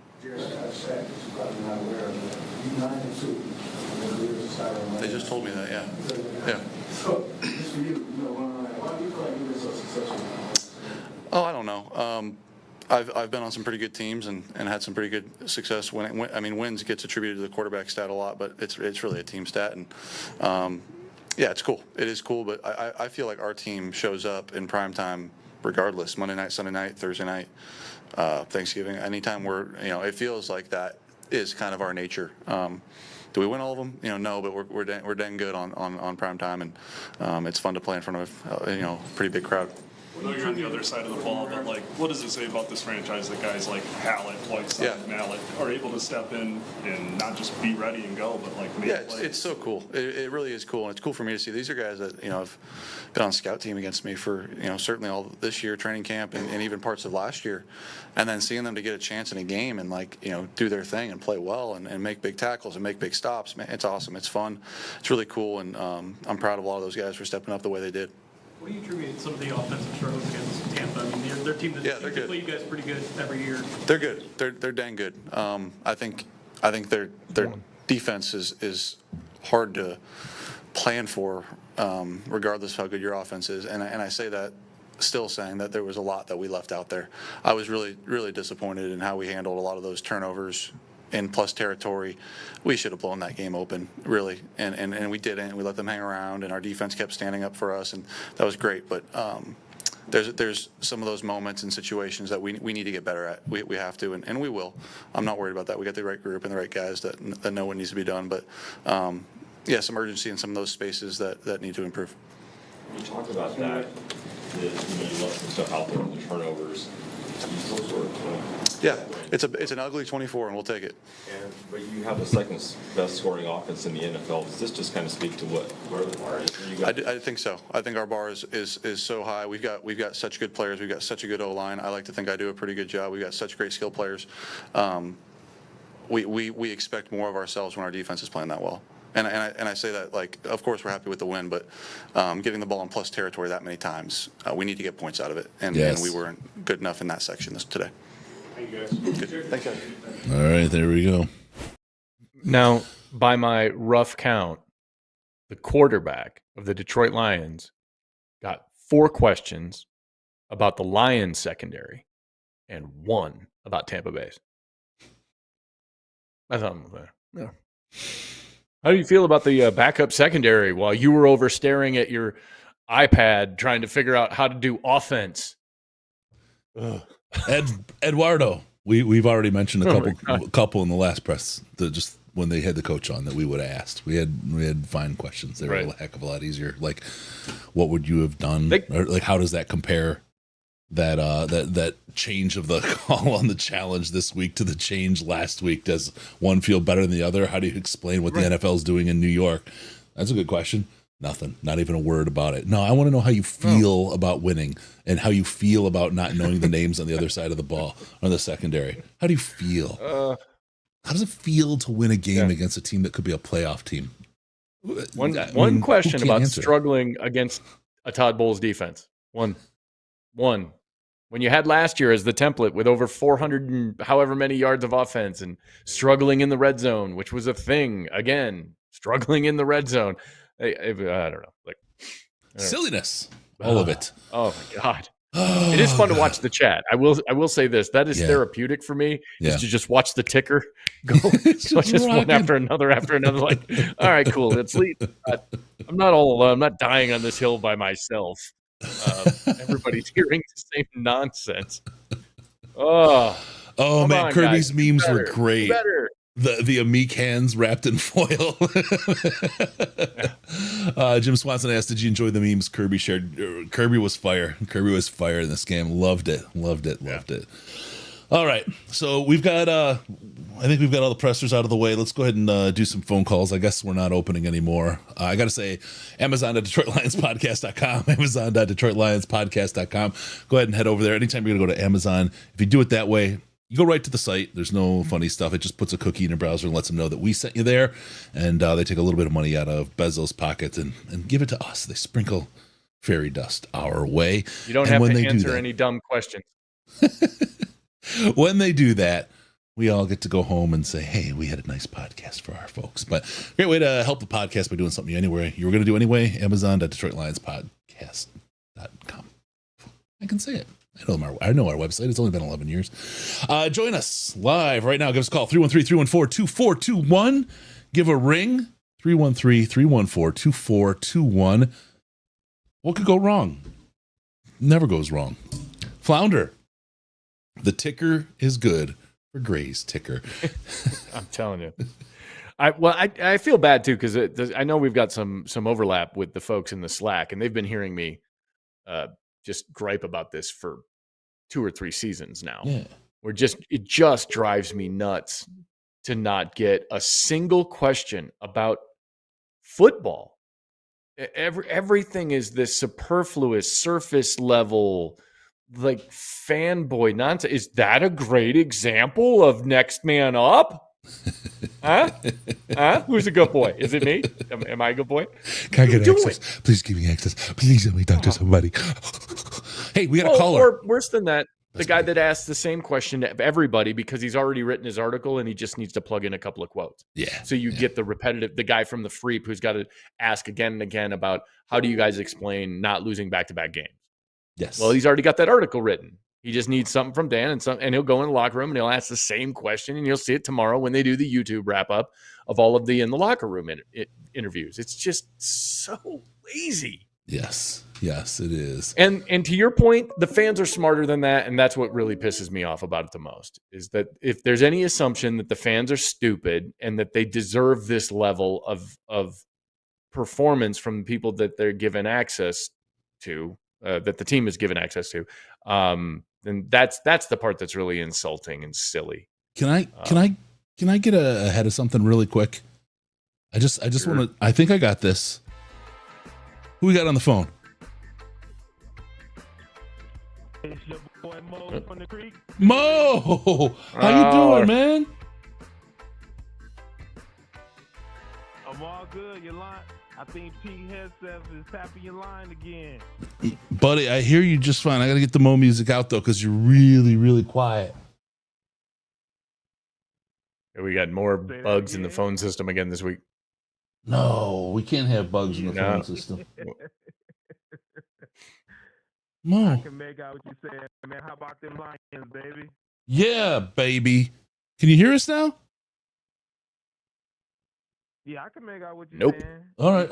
M: They just told me that, yeah.
K: So, just for you, why do you feel like you've been so successful?
M: Oh, I don't know. I've been on some pretty good teams and had some pretty good success. Wins gets attributed to the quarterback stat a lot, but it's really a team stat. And yeah, it's cool. It is cool, but I feel like our team shows up in prime time regardless. Monday night, Sunday night, Thursday night, Thanksgiving. Anytime it feels like that is kind of our nature. Do we win all of them? No, but we're dang good on prime time, and it's fun to play in front of a pretty big crowd.
N: I know you're on the other side of the ball, but what does it say about this franchise that guys like Hallett, Whiteside, Mallett are able to step in and not just be ready and go, but make plays?
M: It's so cool. It really is cool, and it's cool for me to see. These are guys that have been on scout team against me for certainly all this year, training camp, and even parts of last year, and then seeing them to get a chance in a game and do their thing and play well and make big tackles and make big stops. Man, it's awesome. It's fun. It's really cool, and I'm proud of a lot of those guys for stepping up the way they did.
I: What do you attribute some of the offensive struggles against Tampa? Their team that play you guys pretty good every year.
M: They're good. They're dang good. I think their defense is hard to plan for, regardless of how good your offense is. And I say that still saying that there was a lot that we left out there. I was really, really disappointed in how we handled a lot of those turnovers in plus territory. We should have blown that game open, really, and we didn't. We let them hang around, and our defense kept standing up for us, and that was great. But there's some of those moments and situations that we need to get better at. We have to, and we will. I'm not worried about that. We got the right group and the right guys that know what needs to be done. But some urgency in some of those spaces that need to improve.
G: You talked about that. You left some stuff out there, the turnovers.
M: Yeah, it's an ugly 24, and we'll take it.
G: But you have the second best scoring offense in the NFL. Does this just kind of speak to where the bar is?
M: I think so. I think our bar is so high. We've got such good players. We've got such a good O-line. I like to think I do a pretty good job. We've got such great skill players. We expect more of ourselves when our defense is playing that well. And I say that, of course we're happy with the win, but getting the ball in plus territory that many times, we need to get points out of it, and we weren't good enough in that section today.
N: Thank you guys.
M: Good. Thanks, guys.
B: All right, there we go.
C: Now, by my rough count, the quarterback of the Detroit Lions got 4 questions about the Lions secondary and 1 about Tampa Bay's. That's unfair. Yeah. How do you feel about the backup secondary while you were over staring at your iPad trying to figure out how to do offense?
B: Eduardo, we've already mentioned a couple in the last press. Just when they had the coach on that we would have asked. We had fine questions. They were a heck of a lot easier. Like, what would you have done? Or how does that compare? That change of the call on the challenge this week to the change last week. Does one feel better than the other? How do you explain what the NFL is doing in New York? That's a good question. Nothing. Not even a word about it. No, I want to know how you feel about winning and how you feel about not knowing the names on the other side of the ball on the secondary. How do you feel? How does it feel to win a game against a team that could be a playoff team?
C: One question about struggling against a Todd Bowles defense. One. When you had last year as the template with over 400 and however many yards of offense and struggling in the red zone, which was a thing, again, struggling in the red zone. I don't know.
B: Silliness. All of it.
C: Oh, my God. It is fun to watch the chat. I will say this. That is therapeutic for me, is to just watch the ticker go just one after another. Like, all right, cool. Let's leave. I'm not all alone. I'm not dying on this hill by myself. Everybody's hearing the same nonsense.
B: Oh man, Kirby's
C: guys.
B: memes were great. The Amik hands wrapped in foil. Jim Swanson asked, "Did you enjoy the memes Kirby shared?" Kirby was fire. Kirby was fire in this game. Loved it. All right. So we've got, I think we've got all the pressers out of the way. Let's go ahead and do some phone calls. I guess we're not opening anymore. I got to say, Amazon.DetroitLionsPodcast.com, Amazon.DetroitLionsPodcast.com. Go ahead and head over there. Anytime you're going to go to Amazon, if you do it that way, you go right to the site. There's no funny stuff. It just puts a cookie in your browser and lets them know that we sent you there. And they take a little bit of money out of Bezos' pockets and give it to us. They sprinkle fairy dust our way.
C: You don't have to answer any dumb questions.
B: When they do that, we all get to go home and say, hey, we had a nice podcast for our folks. But great way to help the podcast by doing something you were going to do anyway. Amazon.DetroitLionsPodcast.com. I can say it. I know our website. It's only been 11 years. Join us live right now. Give us a call, 313-314-2421. Give a ring, 313-314-2421. What could go wrong? Never goes wrong. Flounder. The ticker is good for Gray's ticker.
C: I'm telling you. I feel bad too because I know we've got some overlap with the folks in the Slack, and they've been hearing me just gripe about this for 2 or 3 seasons now.
B: Yeah.
C: It just drives me nuts to not get a single question about football. Everything is this superfluous surface level, like fanboy nonsense. Is that a great example of next man up? Huh? Who's a good boy? Is it me? Am I a good boy?
B: Can I get access? Please give me access. Please let me talk to somebody. Hey, we got a caller.
C: Or worse than that, the guy that asked the same question to everybody because he's already written his article and he just needs to plug in a couple of quotes.
B: Yeah.
C: So you get the repetitive, the guy from the Freep who's got to ask again and again about how do you guys explain not losing back-to-back games?
B: Yes.
C: Well, he's already got that article written. He just needs something from Dan and he'll go in the locker room and he'll ask the same question and you'll see it tomorrow when they do the YouTube wrap up of all of the in the locker room interviews. It's just so lazy.
B: Yes, it is.
C: And to your point, the fans are smarter than that, and that's what really pisses me off about it the most, is that if there's any assumption that the fans are stupid and that they deserve this level of performance from the people that they're given access to, that the team is given access to, then that's the part that's really insulting and silly.
B: Can I get ahead of something really quick? I just
C: Sure.
B: want to. I think I got this. Who we got on the phone?
O: It's your boy Mo from the Creek.
B: Mo, how you doing, man?
O: I'm all good. Your line, I think Pete Headset is tapping your line again.
B: Buddy, I hear you just fine. I got to get the Mo music out though, because you're really, really quiet.
C: We got more bugs in the phone system again this week.
B: No, we can't have bugs in the phone system. Mo.
O: I can make out what you said, man. How about them Lions, baby?
B: Yeah, baby. Can you hear us now?
O: Yeah, I can make out what you're
B: Nope.
O: saying.
B: All right.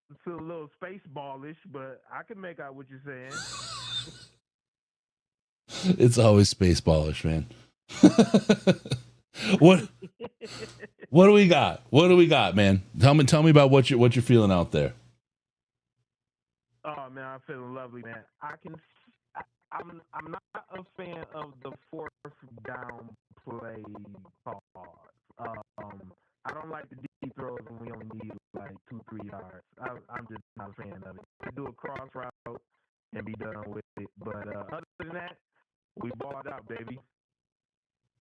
O: It's a little space ballish, but I can make out what you're saying.
B: It's always spaceballish, man. What do we got? What do we got, man? Tell me about what you're feeling out there.
O: Oh man, I'm feeling lovely, man. I'm not a fan of the fourth down play calls. I don't like the deep throws when we only need like 2-3 yards. I'm just not a fan of it. I do a cross route and be done with it. But other than that, we balled out, baby.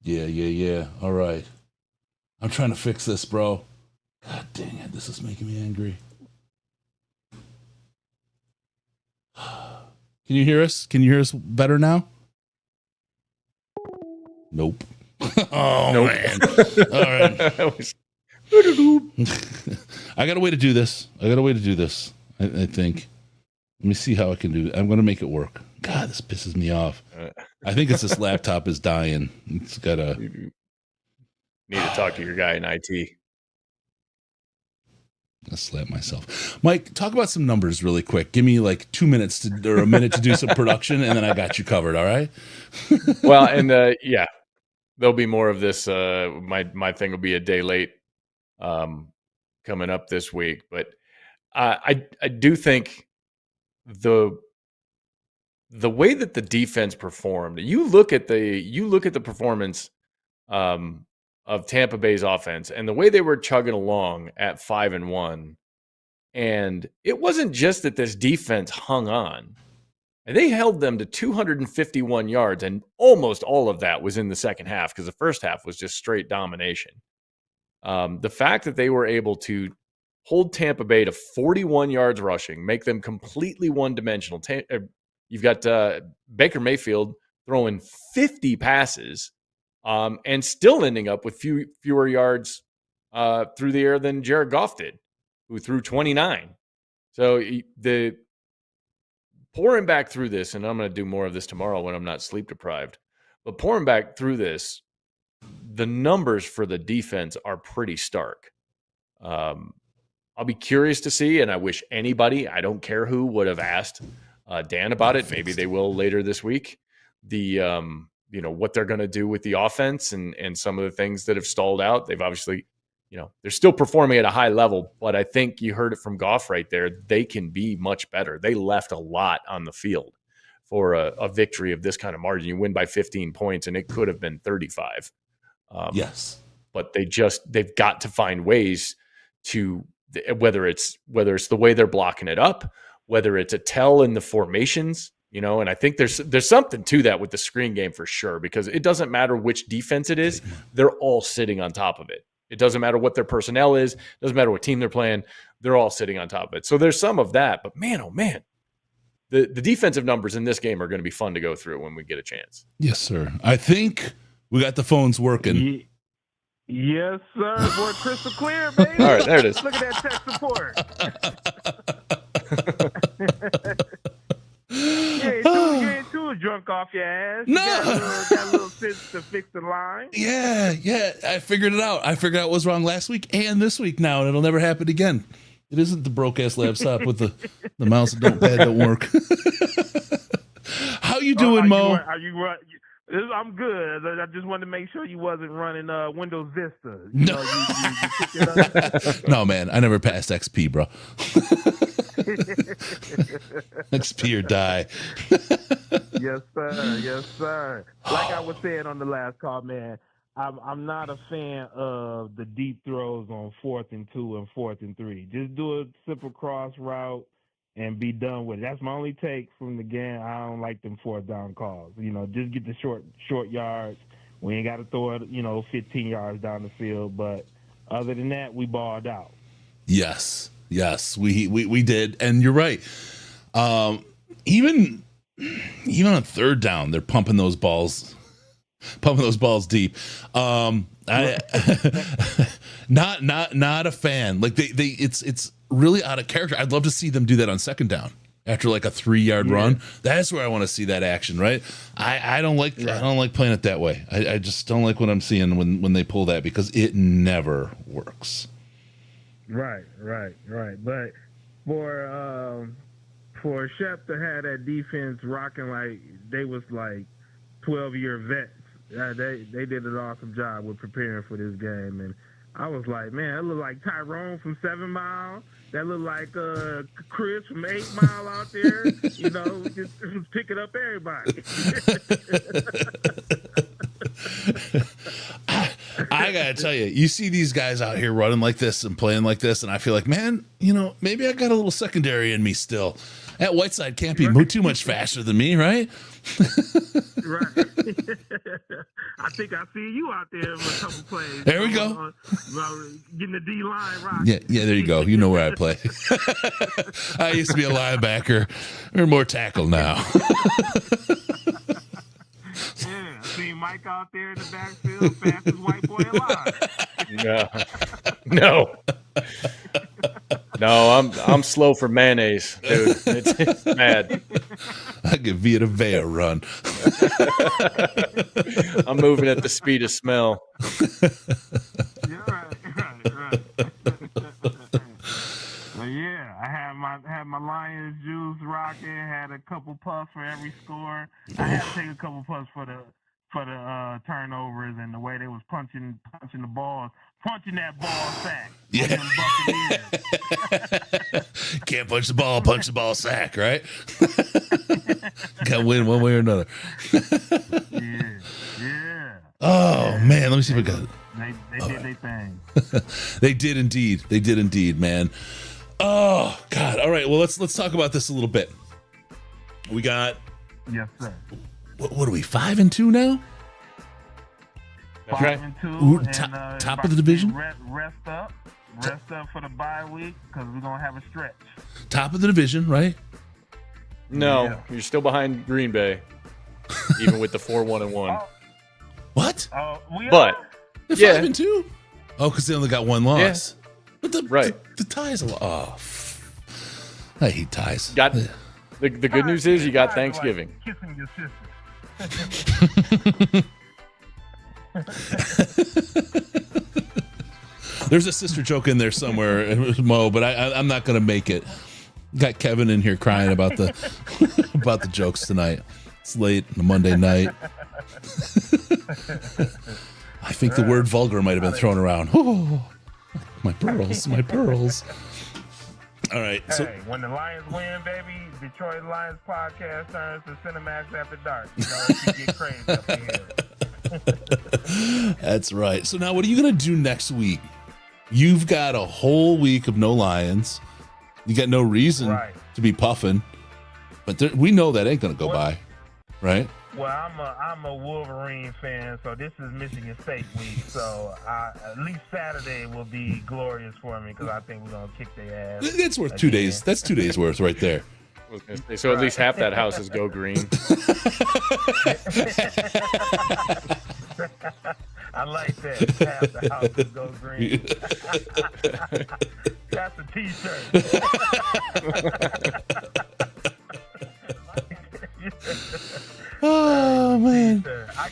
B: Yeah. All right. I'm trying to fix this, bro. God dang it. This is making me angry. Can you hear us? Can you hear us better now? Nope. Oh, nope. Man. All right. I got a way to do this. I think. Let me see how I can do it. I'm going to make it work. God, this pisses me off. I think it's this laptop is dying. It's got a...
C: Need to talk to your guy in IT.
B: I slap myself. Mike, talk about some numbers really quick. Give me like 2 minutes or a minute to do some production, and then I got you covered, all right?
C: Well, and yeah, there'll be more of this. My thing will be a day late coming up this week. But I do think the the way that the defense performed, you look at the performance of Tampa Bay's offense and the way they were chugging along at 5-1. And it wasn't just that this defense hung on. They held them to 251 yards, and almost all of that was in the second half because the first half was just straight domination. The fact that they were able to hold Tampa Bay to 41 yards rushing, make them completely one-dimensional. You've got Baker Mayfield throwing 50 passes and still ending up with fewer yards through the air than Jared Goff did, who threw 29. So the pouring back through this, and I'm going to do more of this tomorrow when I'm not sleep deprived, but pouring back through this, the numbers for the defense are pretty stark. I'll be curious to see, and I wish anybody, I don't care who, would have asked Dan about it. Maybe they will later this week. What they're going to do with the offense and some of the things that have stalled out. They've obviously, they're still performing at a high level, but I think you heard it from Goff right there. They can be much better. They left a lot on the field for a victory of this kind of margin. You win by 15 points, and it could have been 35.
B: Yes,
C: but they've got to find ways to, whether it's the way they're blocking it up, whether it's a tell in the formations, and I think there's something to that with the screen game for sure, because it doesn't matter which defense it is, they're all sitting on top of it. It doesn't matter what their personnel is, it doesn't matter what team they're playing, they're all sitting on top of it. So there's some of that, but man, oh man, the defensive numbers in this game are going to be fun to go through when we get a chance.
B: Yes, sir. I think we got the phones working.
O: Yes, sir. Boy, crystal clear, baby.
C: All right, there it is.
O: Look at that tech support. You ain't too drunk off your ass. You got a little sense to fix the line.
B: Yeah. I figured it out. I figured out what was wrong last week and this week now, and it'll never happen again. It isn't the broke-ass laptop with the mouse that don't work. How you doing, Mo?
O: I'm good. I just wanted to make sure you wasn't running Windows Vista.
B: No. No, man. I never passed XP, bro. XP or die.
O: Yes, sir. Yes, sir. Like I was saying on the last call, man, I'm not a fan of the deep throws on 4th and 2 and 4th and 3. Just do a simple cross route and be done with it. That's my only take from the game. I don't like them 4th down calls. Just get the short yards. We ain't got to throw it, 15 yards down the field. But other than that, we balled out. Yes,
B: we did, and you're right. Even on 3rd down, they're pumping those balls deep. I not a fan. Like it's really out of character. I'd love to see them do that on 2nd down after like a 3-yard run. That's where I want to see that action, right? I don't like playing it that way. I just don't like what I'm seeing when they pull that, because it never works.
O: Right. But for Shep to have that defense rocking like they was like 12-year vets, they did an awesome job with preparing for this game. And I was like, man, that looked like Tyrone from 7 Mile. That looked like Chris from 8 Mile out there. Just picking up everybody.
B: I gotta tell you, you see these guys out here running like this and playing like this, and I feel like, man, maybe I got a little secondary in me still. That Whiteside can't be too much faster than me, right?
O: Right. I think I see you out there for a couple plays.
B: There we go.
O: Getting the D line right.
B: Yeah, there you go. You know where I play. I used to be a linebacker. We're more tackle now.
O: Yeah, I seen Mike out there in the backfield, fastest white boy alive.
C: No, I'm slow for mayonnaise, dude. It's bad.
B: I give Via de Vea a run.
C: I'm moving at the speed of smell.
O: Yeah, right. Yeah, I had my Lions juice rocking. Had a couple puffs for every score. I had to take a couple puffs for for the turnovers and the way they was punching the ball, punching that ball sack.
B: Yeah. Can't punch the ball sack, right? Got to win one way or another.
O: Yeah.
B: Oh, man. Let me see if I got it.
O: They did their thing.
B: They did indeed. They did indeed, man. Oh, God. All right. Well, let's talk about this a little bit. We got...
O: Yes, sir.
B: What are we, 5-2 now?
O: 5-2.
B: Ooh,
O: and,
B: top of the division?
O: Rest up for the bye week because we're going to have a stretch.
B: Top of the division, right?
C: No, you're still behind Green Bay, even with the 4-1-1.
B: What?
C: But
B: they're 5-2. Oh, because they only got one loss.
C: Yeah.
B: But the ties. Oh, I hate ties.
C: The good news is you got Thanksgiving.
O: Like kissing your sister.
B: There's a sister joke in there somewhere, Mo, but I'm not going to make it. Got Kevin in here crying about the about the jokes tonight. It's late on a Monday night. I think the word vulgar might have been thrown around. Oh, my pearls, my pearls. All right.
O: Hey, when the Lions win, baby, Detroit Lions podcast turns to Cinemax After Dark. You know, it get crazy up here.
B: That's right. So now what are you going to do next week? You've got a whole week of no Lions. You got no reason to be puffing. But we know that ain't going to go by, right?
O: Well, I'm a Wolverine fan, so this is Michigan State week. So at least Saturday will be glorious for me because I think we're gonna kick their ass.
B: That's worth 2 days. That's 2 days worth right there.
C: So at least half that house is go green.
O: I like that. Half the house is go green. That's a T-shirt.
B: Oh man!
O: I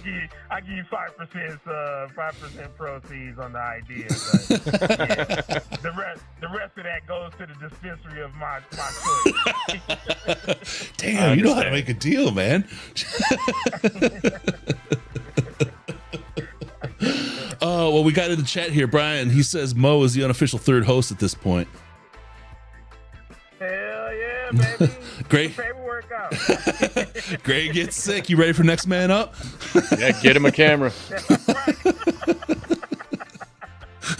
O: give you 5% proceeds on the idea. But, yeah, the rest of that goes to the dispensary of my choice.
B: Damn, you know how to make a deal, man. Oh well, we got in the chat here, Brian. He says Mo is the unofficial third host at this point.
O: Hell yeah, baby!
B: Great.
O: Paperwork out.
B: Gray gets sick. You ready for next man up?
C: Yeah, get him a camera.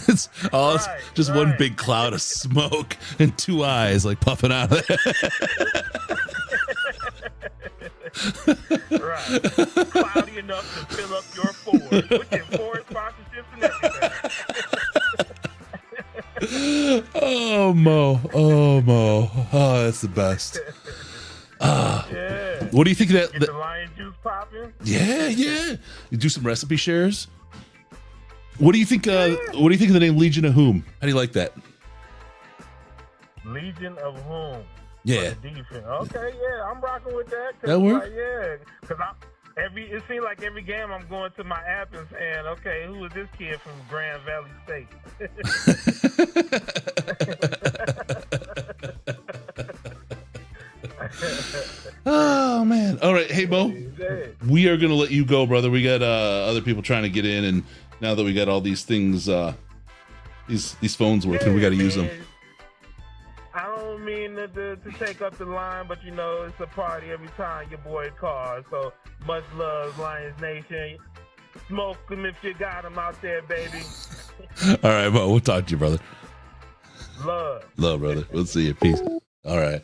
B: It's just one big cloud of smoke and two eyes like puffing out of there.
O: Right. Cloudy enough to fill up your Ford. With your Ford sponsorships and everything.
B: Oh, Mo. Oh, that's the best.
O: Yeah.
B: What do you think of that?
O: Get the lion juice popping?
B: Yeah. You do some recipe shares? What do you think? What do you think of the name Legion of Whom? How do you like that?
O: Legion of Whom?
B: Yeah.
O: Okay, yeah, I'm rocking with that.
B: That work?
O: Like, yeah, because it seems like every game I'm going to my app and saying, okay, who is this kid from Grand Valley State?
B: Oh man! All right, hey Bo, we are gonna let you go, brother. We got other people trying to get in, and now that we got all these things, these phones working, we got to use them.
O: I don't mean to take up the line, but you know it's a party every time your boy calls. So much love, Lions Nation. Smoke them if you got them out there, baby.
B: All right, Bo, we'll talk to you, brother.
O: Love,
B: brother. We'll see you. Peace. All right.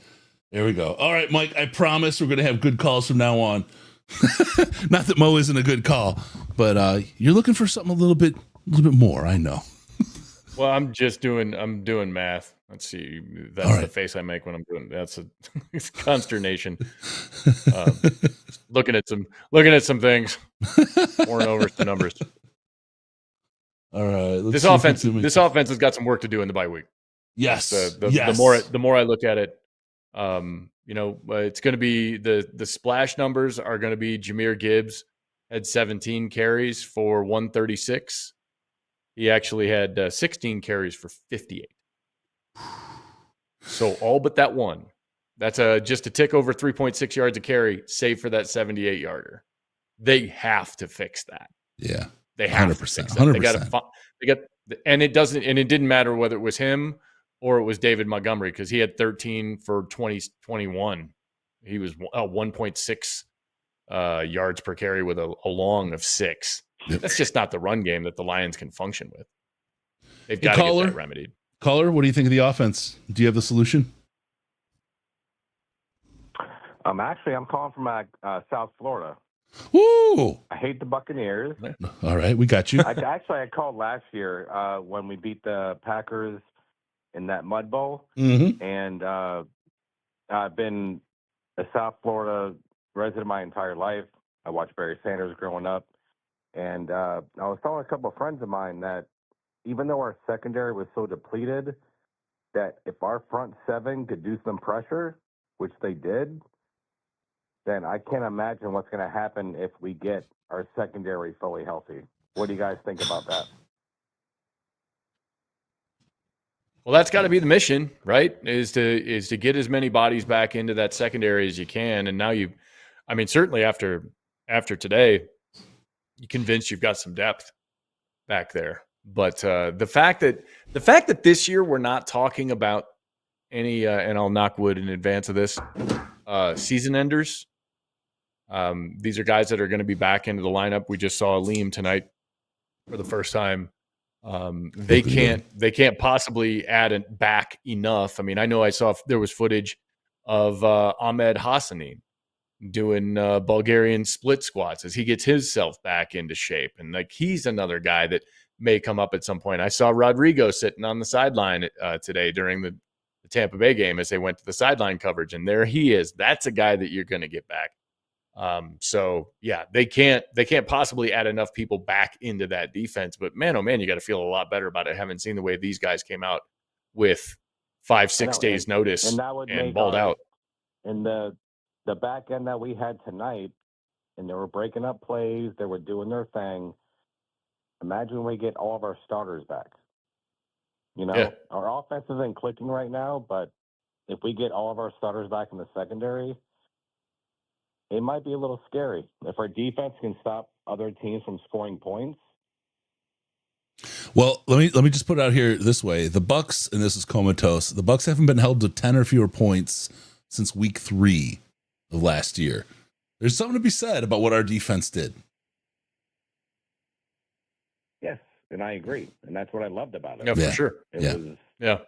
B: There we go. All right, Mike, I promise we're going to have good calls from now on. Not that Mo isn't a good call, but you're looking for something a little bit more, I know.
C: Well, I'm doing math. Let's see. That's the face I make when I'm doing. It's consternation. Looking at some things, pouring over some numbers.
B: All right.
C: This offense has got some work to do in the bye week.
B: Yes.
C: The more I look at it, it's going to be the splash numbers are going to be Jahmyr Gibbs had 17 carries for 136. He actually had 16 carries for 58. So all but that one. That's just a tick over 3.6 yards a carry, save for that 78-yarder. They have to fix that.
B: Yeah.
C: They have
B: 100%,
C: to fix that.
B: 100%.
C: It didn't matter whether it was him or it was David Montgomery, because he had 13 for 21. He was 1.6 yards per carry with a long of 6.
B: Yep.
C: That's just not the run game that the Lions can function with. They've got to get that remedied.
B: Caller, what do you think of the offense? Do you have the solution?
P: Actually, I'm calling from South Florida.
B: Woo!
P: I hate the Buccaneers.
B: All right, we got you.
P: I called last year when we beat the Packers in that Mud Bowl.
B: Mm-hmm.
P: And I've been a South Florida resident my entire life. I watched Barry Sanders growing up. And I was telling a couple of friends of mine that even though our secondary was so depleted, that if our front seven could do some pressure, which they did, then I can't imagine what's going to happen if we get our secondary fully healthy. What do you guys think about that?
C: Well, that's got to be the mission, right? Is to get as many bodies back into that secondary as you can. And now certainly after today, you're convinced you've got some depth back there. But the fact that this year we're not talking about any, and I'll knock wood in advance of this, season enders. These are guys that are going to be back into the lineup. We just saw Liam tonight for the first time. They can't possibly add it back enough. I mean, I know I saw there was footage of Ahmed Hassanin doing Bulgarian split squats as he gets himself back into shape. And like, he's another guy that may come up at some point. I saw Rodrigo sitting on the sideline today during the Tampa Bay game as they went to the sideline coverage, and there he is. That's a guy that you're going to get back. So yeah, they can't possibly add enough people back into that defense, but man, oh man, you got to feel a lot better about it. Having seen the way these guys came out with 5-6 days notice and balled out.
P: And the back end that we had tonight, and they were breaking up plays, they were doing their thing. Imagine when we get all of our starters back. Our offense isn't clicking right now, but if we get all of our starters back in the secondary, it might be a little scary. If our defense can stop other teams from scoring points.
B: Well, let me just put it out here this way. The Bucs, and this is comatose, the Bucs haven't been held to 10 or fewer points since week 3 of last year. There's something to be said about what our defense did.
P: Yes, and I agree. And that's what I loved about it.
C: Yeah, for sure.
P: It was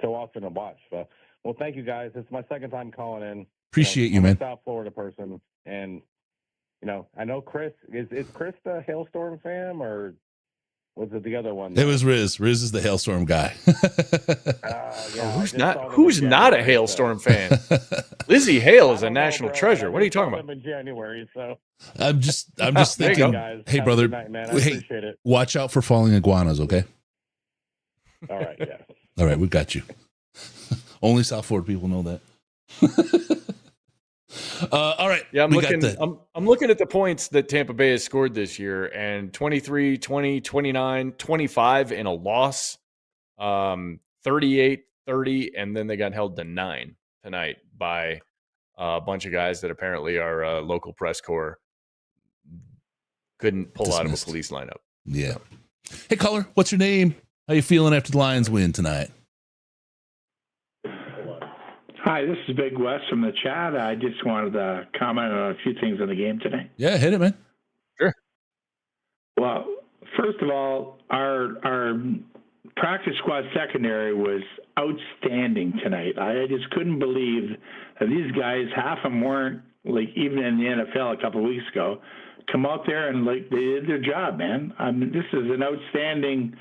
P: so awesome to watch. So, well, thank you guys. It's my second time calling in.
B: Appreciate you,
P: I'm
B: man.
P: a South Florida person, and I know Chris is Chris the Hailstorm fan, or was it the other one?
B: It was Riz. Riz is the Hailstorm guy.
C: Who's not a Hailstorm fan? Lizzie Hale is a national treasure. What are you talking about?
P: In January, so
B: I'm just thinking. Hey, brother.
P: Night, appreciate it.
B: Watch out for falling iguanas, okay?
P: All right, yeah.
B: All right, we got you. Only South Florida people know that. All right.
C: Yeah, I'm looking at the points that Tampa Bay has scored this year, and 23, 20, 29, 25 in a loss, 38, 30, and then they got held to 9 tonight by a bunch of guys that apparently our local press corps couldn't pull out of a police lineup.
B: Yeah. Hey, caller, what's your name? How you feeling after the Lions win tonight?
Q: Hi, this is Big West from the chat. I just wanted to comment on a few things in the game today.
B: Yeah, hit it, man.
C: Sure.
Q: Well, first of all, our practice squad secondary was outstanding tonight. I just couldn't believe that these guys, half of them weren't like even in the NFL a couple of weeks ago, come out there and like they did their job, man. I mean, this is an outstanding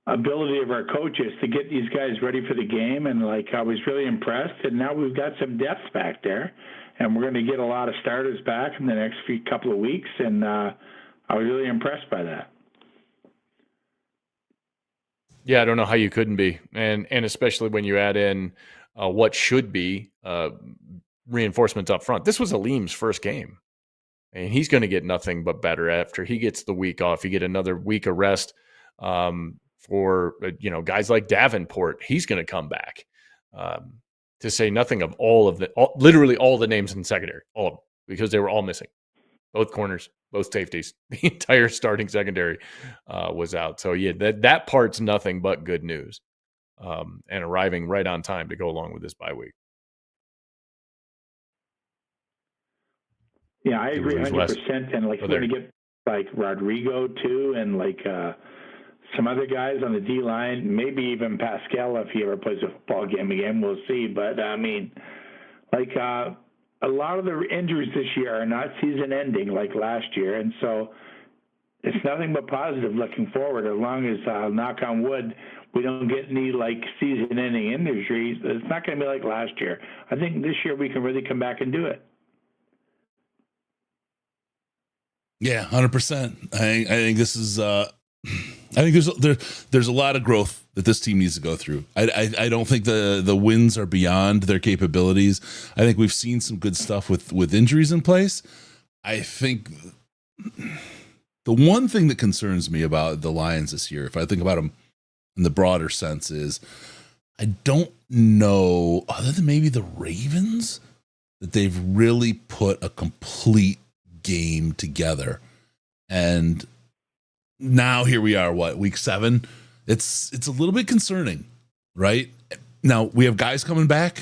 Q: ability of our coaches to get these guys ready for the game, and like I was really impressed. And now we've got some depth back there, and we're going to get a lot of starters back in the next couple of weeks, and I was really impressed by that.
C: Yeah, I don't know how you couldn't be, and especially when you add in what should be reinforcements up front. This was Aleem's first game, and he's going to get nothing but better after he gets the week off. You get another week of rest. For guys like Davenport, he's going to come back. To say nothing of literally all the names in the secondary, all of them, because they were all missing. both corners, both safeties, the entire starting secondary was out. So yeah, that part's nothing but good news, and arriving right on time to go along with this bye week.
Q: Yeah, I
C: Did we
Q: agree
C: lose Wes?
Q: 100%. And like,
C: Oh,
Q: we're
C: there.
Q: going to get like Rodrigo too, and like some other guys on the D line, maybe even Pascal if he ever plays a football game again. We'll see. But I mean, like a lot of the injuries this year are not season ending like last year, and so it's nothing but positive looking forward. As long as knock on wood, we don't get any like season ending injuries. It's not going to be like last year. I think this year we can really come back and do it.
B: Yeah, 100%. I think this is. I think there's a lot of growth that this team needs to go through. I don't think the wins are beyond their capabilities. I think we've seen some good stuff with injuries in place. I think the one thing that concerns me about the Lions this year, if I think about them in the broader sense, is I don't know, other than maybe the Ravens, that they've really put a complete game together. And now here we are, week 7? It's a little bit concerning, right? Now we have guys coming back.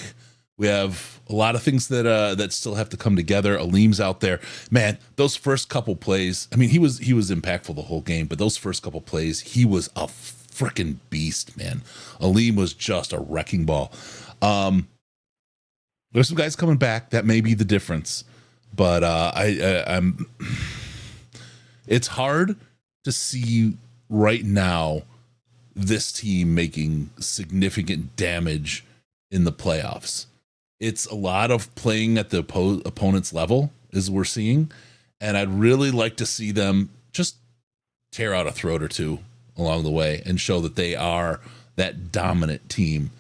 B: We have a lot of things that still have to come together. Aleem's out there, man. Those first couple plays, I mean, he was impactful the whole game, but those first couple plays, he was a freaking beast, man. Aleem was just a wrecking ball. There's some guys coming back that may be the difference, but I'm. It's hard to see right now this team making significant damage in the playoffs. It's a lot of playing at the opponent's level, as we're seeing, and I'd really like to see them just tear out a throat or two along the way and show that they are that dominant team.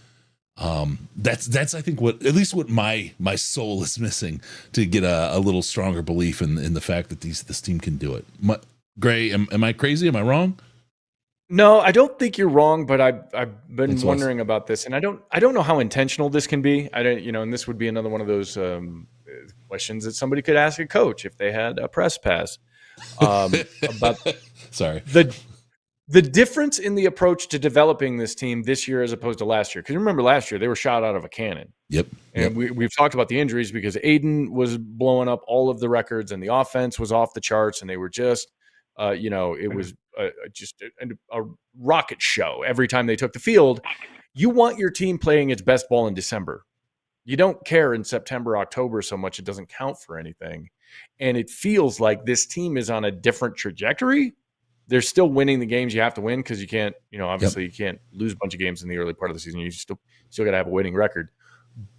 B: That's I think what my soul is missing to get a little stronger belief in the fact that this team can do it. Gray, am I crazy? Am I wrong?
C: No, I don't think you're wrong, but I've been wondering about this, and I don't know how intentional this can be. I don't, and this would be another one of those questions that somebody could ask a coach if they had a press pass. About
B: sorry,
C: the difference in the approach to developing this team this year as opposed to last year. Because you remember last year they were shot out of a cannon.
B: Yep.
C: And we've talked about the injuries because Aiden was blowing up all of the records, and the offense was off the charts, and they were just, it was just a rocket show every time they took the field. You want your team playing its best ball in December. You don't care in September, October so much. It doesn't count for anything. And it feels like this team is on a different trajectory. They're still winning the games you have to win because you can't, obviously you can't lose a bunch of games in the early part of the season. You still got to have a winning record.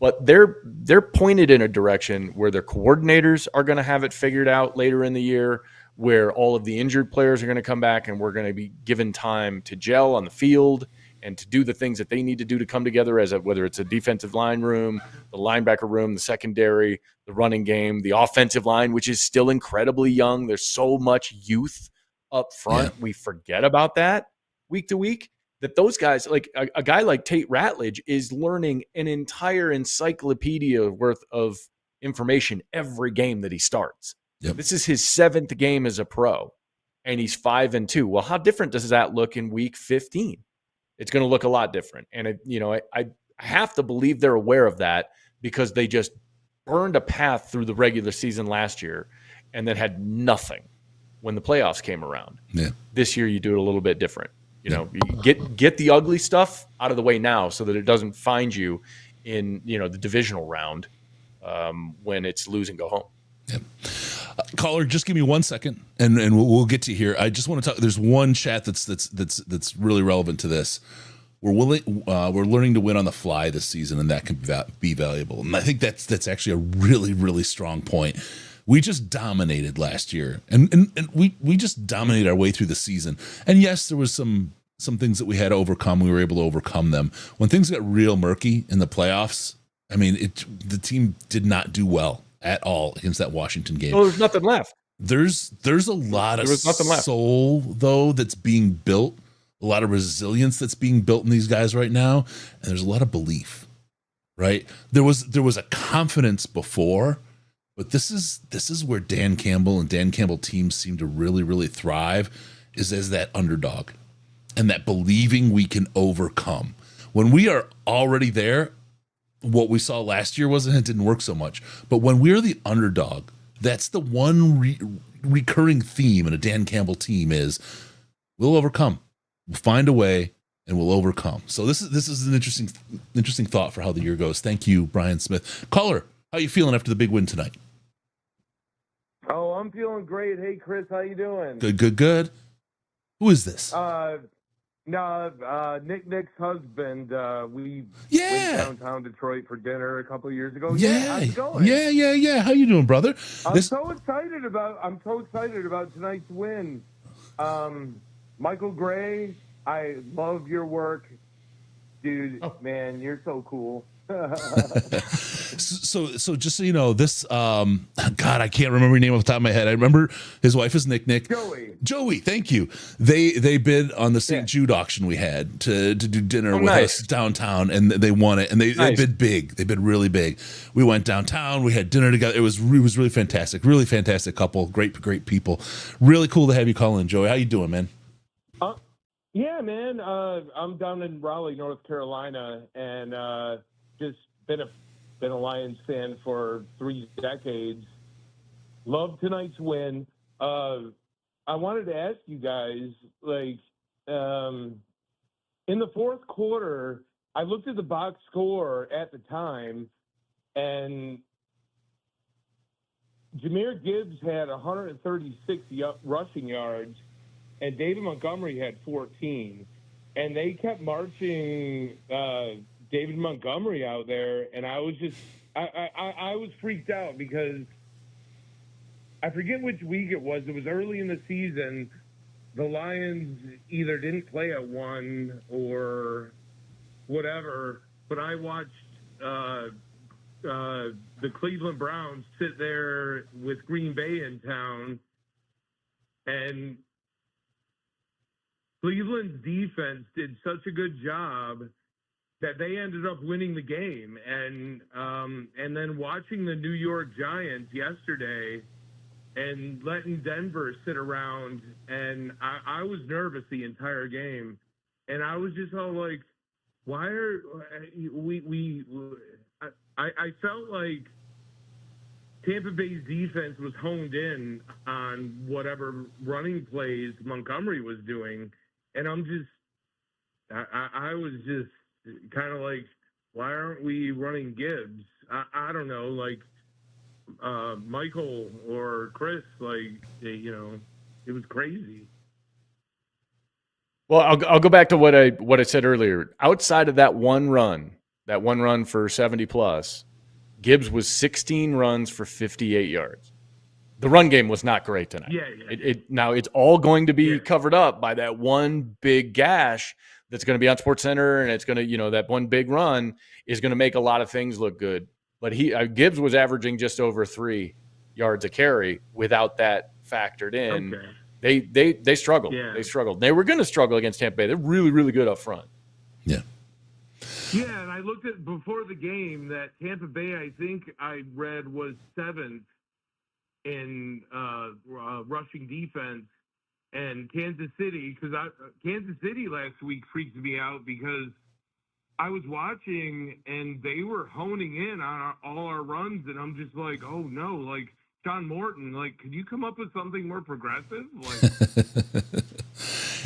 C: But they're pointed in a direction where their coordinators are going to have it figured out later in the year, where all of the injured players are going to come back and we're going to be given time to gel on the field and to do the things that they need to do to come together whether it's a defensive line room, the linebacker room, the secondary, the running game, the offensive line, which is still incredibly young. There's so much youth up front. Yeah. We forget about that week to week, that those guys, like a guy like Tate Ratledge is learning an entire encyclopedia worth of information every game that he starts.
B: Yep.
C: This is his 7th game as a pro, and he's 5-2. Well, how different does that look in week 15? It's going to look a lot different. And, I have to believe they're aware of that because they just burned a path through the regular season last year and then had nothing when the playoffs came around.
B: Yeah.
C: This year, you do it a little bit different. You get the ugly stuff out of the way now so that it doesn't find you in, the divisional round when it's lose and go home.
B: Yeah. Caller, just give me 1 second, and we'll get to here. I just want to talk. There's one chat that's really relevant to this. We're learning to win on the fly this season, and that can be valuable. And I think that's actually a really, really strong point. We just dominated last year, and we just dominated our way through the season. And yes, there was some things that we had to overcome. We were able to overcome them. When things got real murky in the playoffs, I mean, the team did not do well at all against that Washington game.
C: Well, there's nothing left.
B: There's a lot of soul, though, that's being built, a lot of resilience that's being built in these guys right now, and there's a lot of belief, right? There was a confidence before, But this is where Dan Campbell and Dan Campbell teams seem to really, really thrive, is as that underdog and that believing we can overcome. When we are already there, what we saw last year it didn't work so much. But when we're the underdog, that's the one recurring theme in a Dan Campbell team is we'll overcome. We'll find a way and we'll overcome. So this is an interesting thought for how the year goes. Thank you, Brian Smith. Caller, how you feeling after the big win tonight?
R: Oh, I'm feeling great. Hey, Chris, how you doing?
B: Good. Who is this?
R: Nick's husband. We went downtown Detroit for dinner a couple of years ago. How's it going?
B: Yeah. How you doing, brother?
R: I'm so excited about tonight's win. Michael Gray, I love your work, dude. Man, you're so cool.
B: So just so you know, this God, I can't remember your name off the top of my head. I remember his wife is Nick. Joey, thank you. They bid on the St. Jude auction we had to do dinner with us downtown, and they won it. And they bid big. They bid really big. We went downtown. We had dinner together. It was really fantastic. Really fantastic couple. Great people. Really cool to have you call in, Joey. How you doing, man?
R: Yeah, man. I'm down in Raleigh, North Carolina, and just been a Lions fan for 3 decades. Love tonight's win. I wanted to ask you guys, in the fourth quarter, I looked at the box score at the time, and Jahmyr Gibbs had 136 rushing yards, and David Montgomery had 14. And they kept marching David Montgomery out there, and I was just I was freaked out because I forget which week it was. It was early in the season. The Lions either didn't play at 1 or whatever, but I watched the Cleveland Browns sit there with Green Bay in town, and Cleveland's defense did such a good job that they ended up winning the game. And then watching the New York Giants yesterday and letting Denver sit around, and I was nervous the entire game. And I was just all like, why are I felt like Tampa Bay's defense was honed in on whatever running plays Montgomery was doing. And I was just kind of like, why aren't we running Gibbs? I don't know, like Michael or Chris, it was crazy.
C: Well, I'll go back to what I said earlier. Outside of that one run for 70 plus, Gibbs was 16 runs for 58 yards. The run game was not great tonight.
R: Yeah.
C: Now it's all going to be covered up by that one big gash that's going to be on SportsCenter, and it's going to, that one big run is going to make a lot of things look good. But Gibbs was averaging just over 3 yards a carry without that factored in. Okay. They struggled. Yeah. They struggled. They were going to struggle against Tampa Bay. They're really, really good up front.
B: Yeah.
R: Yeah, and I looked at before the game that Tampa Bay, I think I read, was 7th in rushing defense, and Kansas City, Kansas City last week freaked me out because I was watching and they were honing in on all our runs, and I'm just like, oh no, like John Morton, like, could you come up with something more progressive? Like,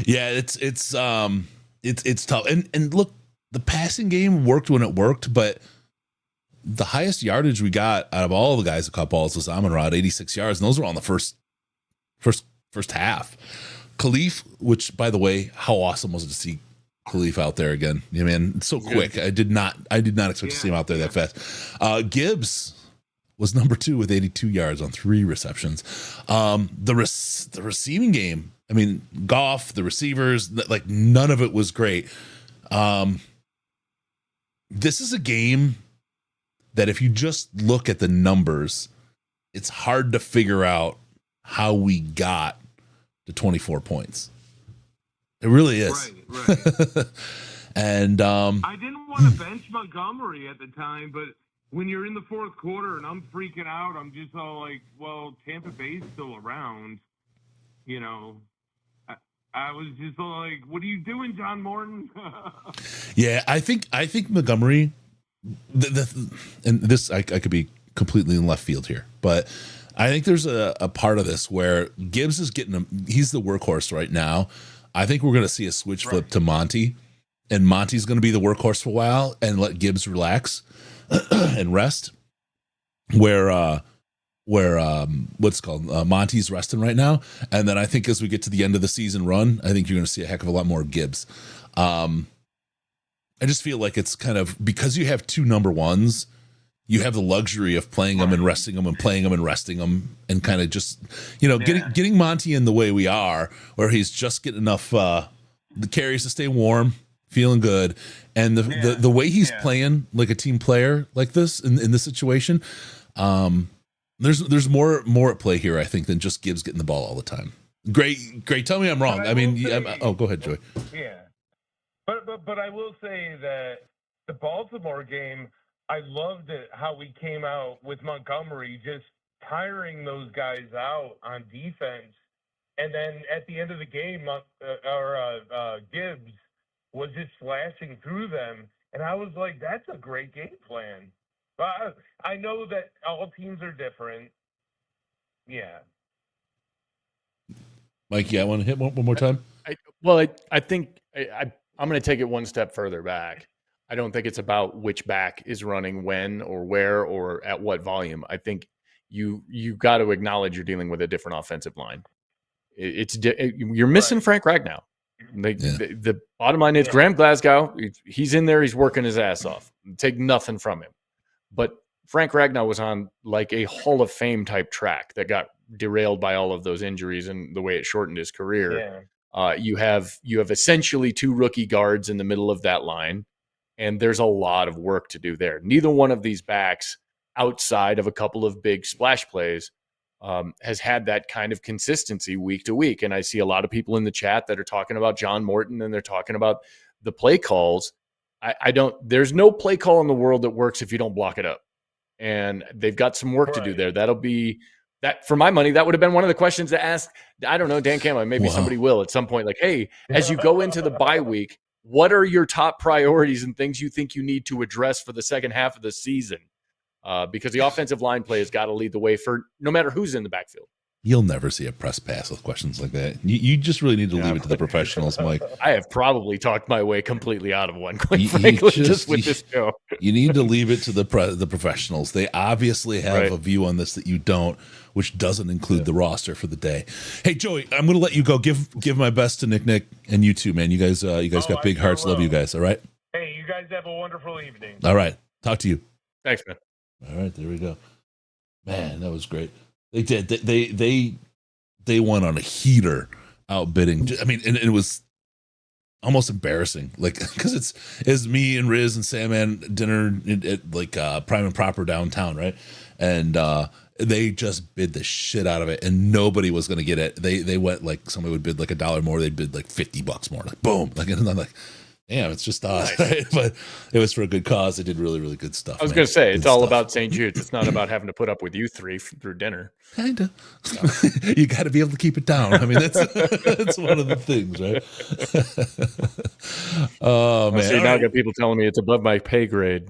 B: yeah, it's tough, and look, the passing game worked when it worked, but the highest yardage we got out of all the guys that caught balls was Amon-Ra, 86 yards, and those were on the first half. Khalif, which, by the way, how awesome was it to see Khalif out there again? Yeah, man, it's so quick. I did not expect to see him out there that fast. Gibbs was number 2 with 82 yards on 3 receptions. The receiving game, I mean, Goff, the receivers, like none of it was great. This is a game that if you just look at the numbers, it's hard to figure out how we got to 24 points. It really is. Right. And
R: I didn't want to bench Montgomery at the time, but when you're in the fourth quarter and I'm freaking out, I'm just all like, well, Tampa Bay's still around. You know, I was just all like, what are you doing, John Morton?
B: Yeah, I think Montgomery, and this I could be completely in left field here, but I think there's a part of this where Gibbs is he's the workhorse right now. I think we're going to see a switch flip to Monty, and Monty's going to be the workhorse for a while and let Gibbs relax and rest. Where what's it called Monty's resting right now, and then I think as we get to the end of the season run, I think you're going to see a heck of a lot more Gibbs. I just feel like it's kind of because you have two number ones, you have the luxury of playing them and resting them and playing them and resting them, and kind of just getting Monty in the way we are, where he's just getting enough the carries to stay warm, feeling good, and the way he's playing like a team player like this in this situation. There's more at play here, I think, than just Gibbs getting the ball all the time. Great. Tell me I'm wrong. I mean, go ahead, Joey.
R: Yeah, but I will say that the Baltimore game, I loved it how we came out with Montgomery just tiring those guys out on defense, and then at the end of the game, Gibbs was just slashing through them, and I was like, that's a great game plan. I know that all teams are different. Yeah.
B: Mike, I want to hit one more time.
C: I think I'm going to take it one step further back. I don't think it's about which back is running when or where or at what volume. I think you got to acknowledge you're dealing with a different offensive line. You're missing Frank Ragnow. The bottom line is Graham Glasgow. He's in there. He's working his ass off. Take nothing from him. But Frank Ragnow was on like a Hall of Fame type track that got derailed by all of those injuries and the way it shortened his career. Yeah. You have essentially two rookie guards in the middle of that line, and there's a lot of work to do there. Neither one of these backs, outside of a couple of big splash plays, has had that kind of consistency week to week. And I see a lot of people in the chat that are talking about John Morton, and they're talking about the play calls. There's no play call in the world that works if you don't block it up. And they've got some work to do there. That'll be that, for my money, that would have been one of the questions to ask. I don't know, Dan Campbell, maybe somebody will at some point, like, hey, as you go into the bye week, what are your top priorities and things you think you need to address for the second half of the season? Because the offensive line play has got to lead the way for no matter who's in the backfield.
B: You'll never see a press pass with questions like that. You just really need to leave it to the professionals, Mike.
C: I have probably talked my way completely out of one, quite frankly, just with this show.
B: You need to leave it to the professionals. They obviously have a view on this that you don't, which doesn't include the roster for the day. Hey, Joey, I'm going to let you go. Give my best to Nick, and you too, man. You guys got big hearts. Love you guys. All right.
R: Hey, you guys have a wonderful evening.
B: All right. Talk to you.
C: Thanks, man.
B: All right, there we go. Man, that was great. They did. They went on a heater outbidding. I mean, and it was almost embarrassing, like because it's me and Riz and Sam and dinner at like Prime and Proper downtown, right? And they just bid the shit out of it, and nobody was going to get it. They went like somebody would bid like $1 more, they'd bid like $50 more, like boom, like and I'm like. Damn, it's just nice. Right? But it was for a good cause. They did really, really good stuff.
C: I was going to say, it's all about St. Jude's. It's not about having to put up with you three through dinner.
B: Kind of. You got to be able to keep it down. I mean, that's one of the things, right? Oh, man.
C: So now I got people telling me it's above my pay grade.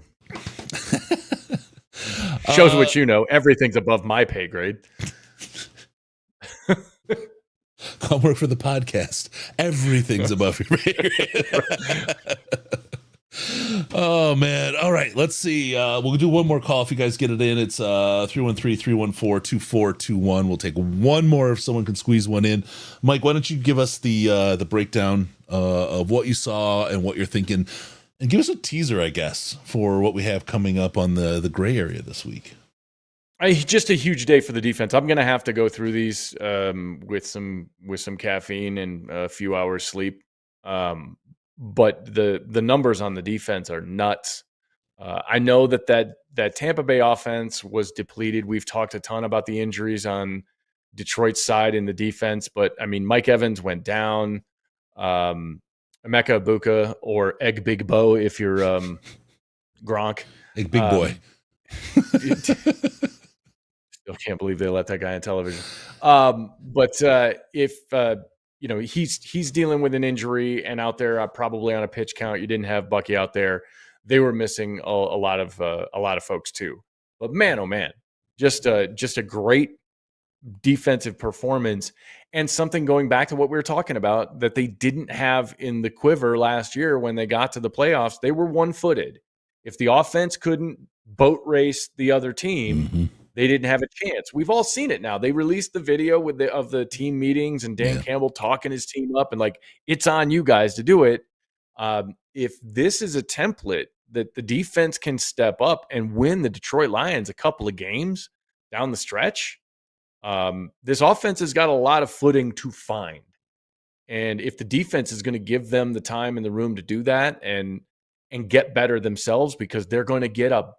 C: Shows what you know. Everything's above my pay grade.
B: Come work for the podcast. Everything's above your pay grade. Oh, man. All right. Let's see. We'll do one more call if you guys get it in. It's 313-314-2421. We'll take one more if someone can squeeze one in. Mike, why don't you give us the breakdown of what you saw and what you're thinking, and give us a teaser, I guess, for what we have coming up on the gray area this week.
C: Just a huge day for the defense. I'm going to have to go through these with some caffeine and a few hours sleep. But the numbers on the defense are nuts. I know that Tampa Bay offense was depleted. We've talked a ton about the injuries on Detroit's side in the defense, but I mean, Mike Evans went down. Emeka Ibuka, or Egg Big Bo if you're Gronk.
B: Egg Big Boy.
C: Still can't believe they let that guy on television. But if he's dealing with an injury and out there probably on a pitch count, you didn't have Bucky out there. They were missing a lot of folks too. But man, oh man, just a great defensive performance, and something going back to what we were talking about that they didn't have in the quiver last year when they got to the playoffs. They were one-footed. If the offense couldn't boat race the other team, they didn't have a chance. We've all seen it now. They released the video of the team meetings and Dan Campbell talking his team up and like, it's on you guys to do it. If this is a template that the defense can step up and win the Detroit Lions a couple of games down the stretch, this offense has got a lot of footing to find. And if the defense is going to give them the time and the room to do that and get better themselves, because they're going to get a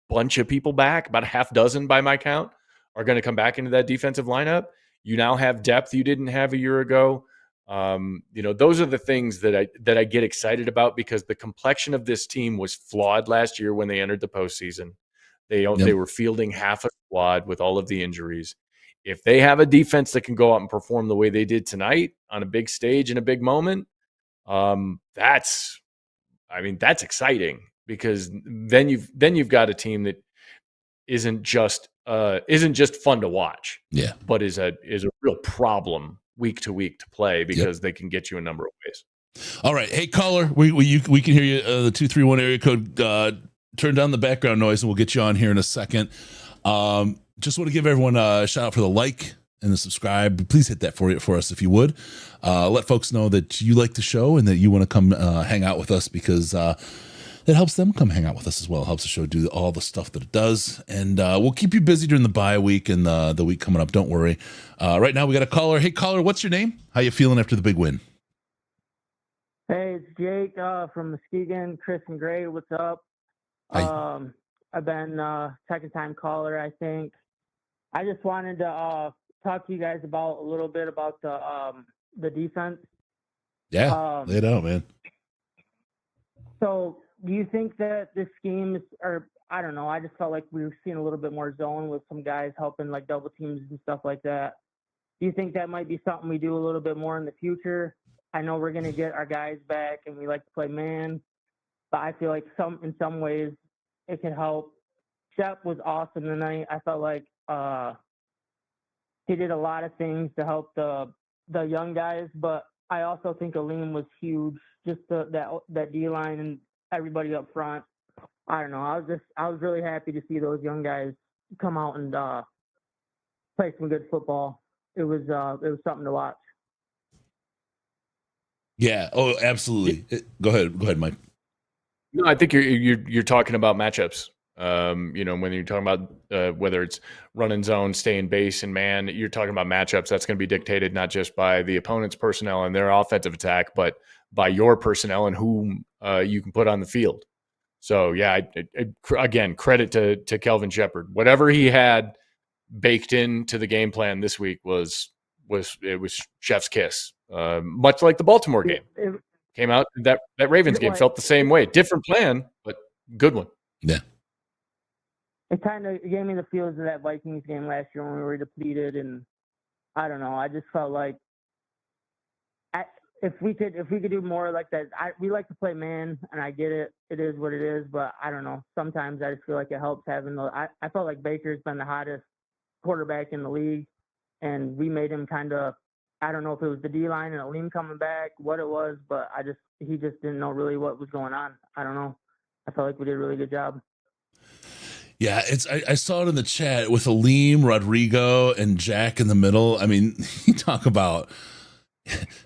C: bunch of people back, about a half dozen by my count, are going to come back into that defensive lineup. You now have depth you didn't have a year ago. Those are the things that I get excited about, because the complexion of this team was flawed last year when they entered the postseason. They were fielding half a squad with all of the injuries. If they have a defense that can go out and perform the way they did tonight on a big stage in a big moment, that's exciting, because then you've got a team that isn't just fun to watch, but is a real problem week to week to play, because they can get you a number of ways.
B: All right, hey caller, we can hear you. The 231 area code. Turn down the background noise, and we'll get you on here in a second. Just want to give everyone a shout out for the like and the subscribe. Please hit that for us if you would. Let folks know that you like the show and that you want to come hang out with us, because it helps them come hang out with us as well. It helps the show do all the stuff that it does. And we'll keep you busy during the bye week and the week coming up. Don't worry. Right now we got a caller. Hey caller, what's your name? How you feeling after the big win?
S: Hey, it's Jake from Muskegon. Chris and Gray, what's up?
B: Hi.
S: I've been second-time caller, I think. I just wanted to talk to you guys about a little bit about the defense.
B: Yeah, lay it out, man.
S: So, do you think that this scheme is, or I don't know, I just felt like we were seeing a little bit more zone with some guys helping like double teams and stuff like that. Do you think that might be something we do a little bit more in the future? I know we're going to get our guys back and we like to play man, but I feel like in some ways it can help. Shep was awesome tonight. I felt like he did a lot of things to help the young guys, but I also think Aleem was huge. Just that D line and everybody up front. I don't know. I was really happy to see those young guys come out and play some good football. It was something to watch.
B: Yeah. Oh, absolutely. Go ahead, Mike.
C: No, I think you're talking about matchups. When you're talking about whether it's running zone, staying base, and man, you're talking about matchups. That's going to be dictated not just by the opponent's personnel and their offensive attack, but by your personnel and whom you can put on the field. So yeah, again, credit to Kelvin Shepherd. Whatever he had baked into the game plan this week was chef's kiss. Much like the Baltimore game. Came out, that Ravens game felt the same way. Different plan, but good one.
B: Yeah.
S: It kind of gave me the feels of that Vikings game last year when we were depleted, and I don't know. I just felt like if we could do more like that. We like to play man, and I get it. It is what it is, but I don't know. Sometimes I just feel like it helps having I felt like Baker's been the hottest quarterback in the league, and we made him kind of. I don't know if it was the D-line and Aleem coming back, what it was, but he just didn't know really what was going on. I don't know. I felt like we did a really good job.
B: Yeah, I saw it in the chat with Aleem, Rodrigo, and Jack in the middle. I mean, you talk about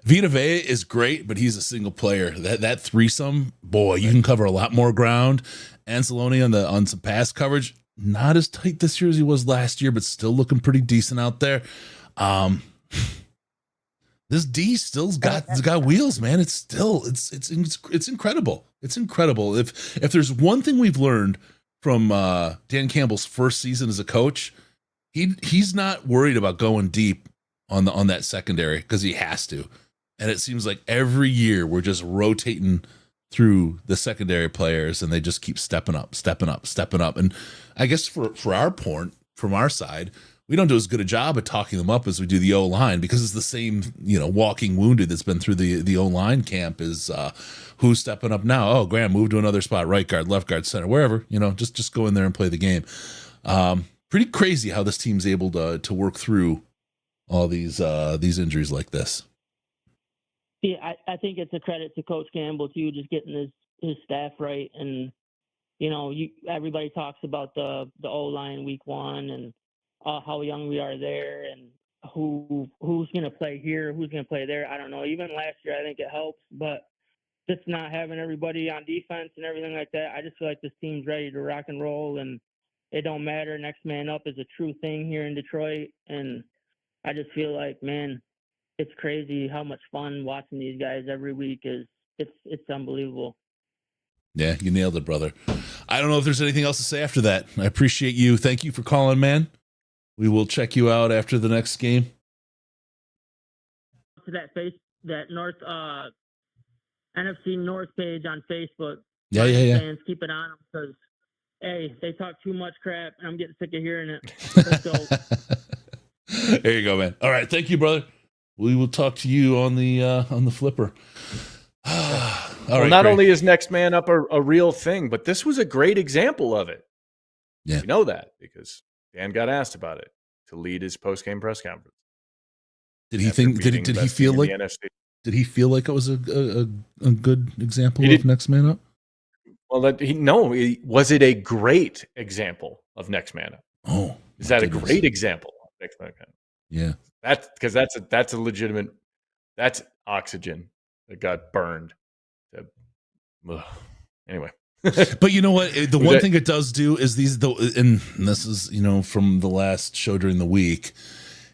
B: Vita Vea is great, but he's a single player. That threesome, boy, you can cover a lot more ground. Anzalone on some pass coverage, not as tight this year as he was last year, but still looking pretty decent out there. This D still's got wheels, man. It's incredible. It's incredible. If there's one thing we've learned from Dan Campbell's first season as a coach, he's not worried about going deep on that secondary because he has to. And it seems like every year we're just rotating through the secondary players, and they just keep stepping up. And I guess for our point, from our side, we don't do as good a job at talking them up as we do the O-line, because it's the same, walking wounded that's been through the O-line camp is who's stepping up now. Oh, Graham, move to another spot, right guard, left guard, center, wherever, just go in there and play the game. Pretty crazy how this team's able to work through all these injuries like this.
S: Yeah, I think it's a credit to Coach Campbell too, just getting his staff right. And everybody talks about the O-line week one and how young we are there, and who's going to play here, who's going to play there. I don't know. Even last year, I think it helps, but just not having everybody on defense and everything like that, I just feel like this team's ready to rock and roll, and it don't matter. Next man up is a true thing here in Detroit, and I just feel like, man, it's crazy how much fun watching these guys every week is. It's unbelievable.
B: Yeah, you nailed it, brother. I don't know if there's anything else to say after that. I appreciate you. Thank you for calling, man. We will check you out after the next game.
S: To that North NFC North page on Facebook.
B: Yeah.
S: Fans, keep it on them, because hey, they talk too much crap, and I'm getting sick of hearing it. Let's go.
B: There you go, man. All right, thank you, brother. We will talk to you on the flipper.
C: All right, not only is next man up a real thing, but this was a great example of it.
B: Yeah,
C: we know that because Dan got asked about it to lead his post-game press conference.
B: Did he think? Did he feel like? Did he feel like it was a good example of next man up?
C: Well, was it a great example of next man up?
B: Oh,
C: is that a great example of next man up?
B: Yeah,
C: that's a legitimate. That's oxygen that got burned. Anyway.
B: But you know what? The one thing it does do is and this is, from the last show during the week,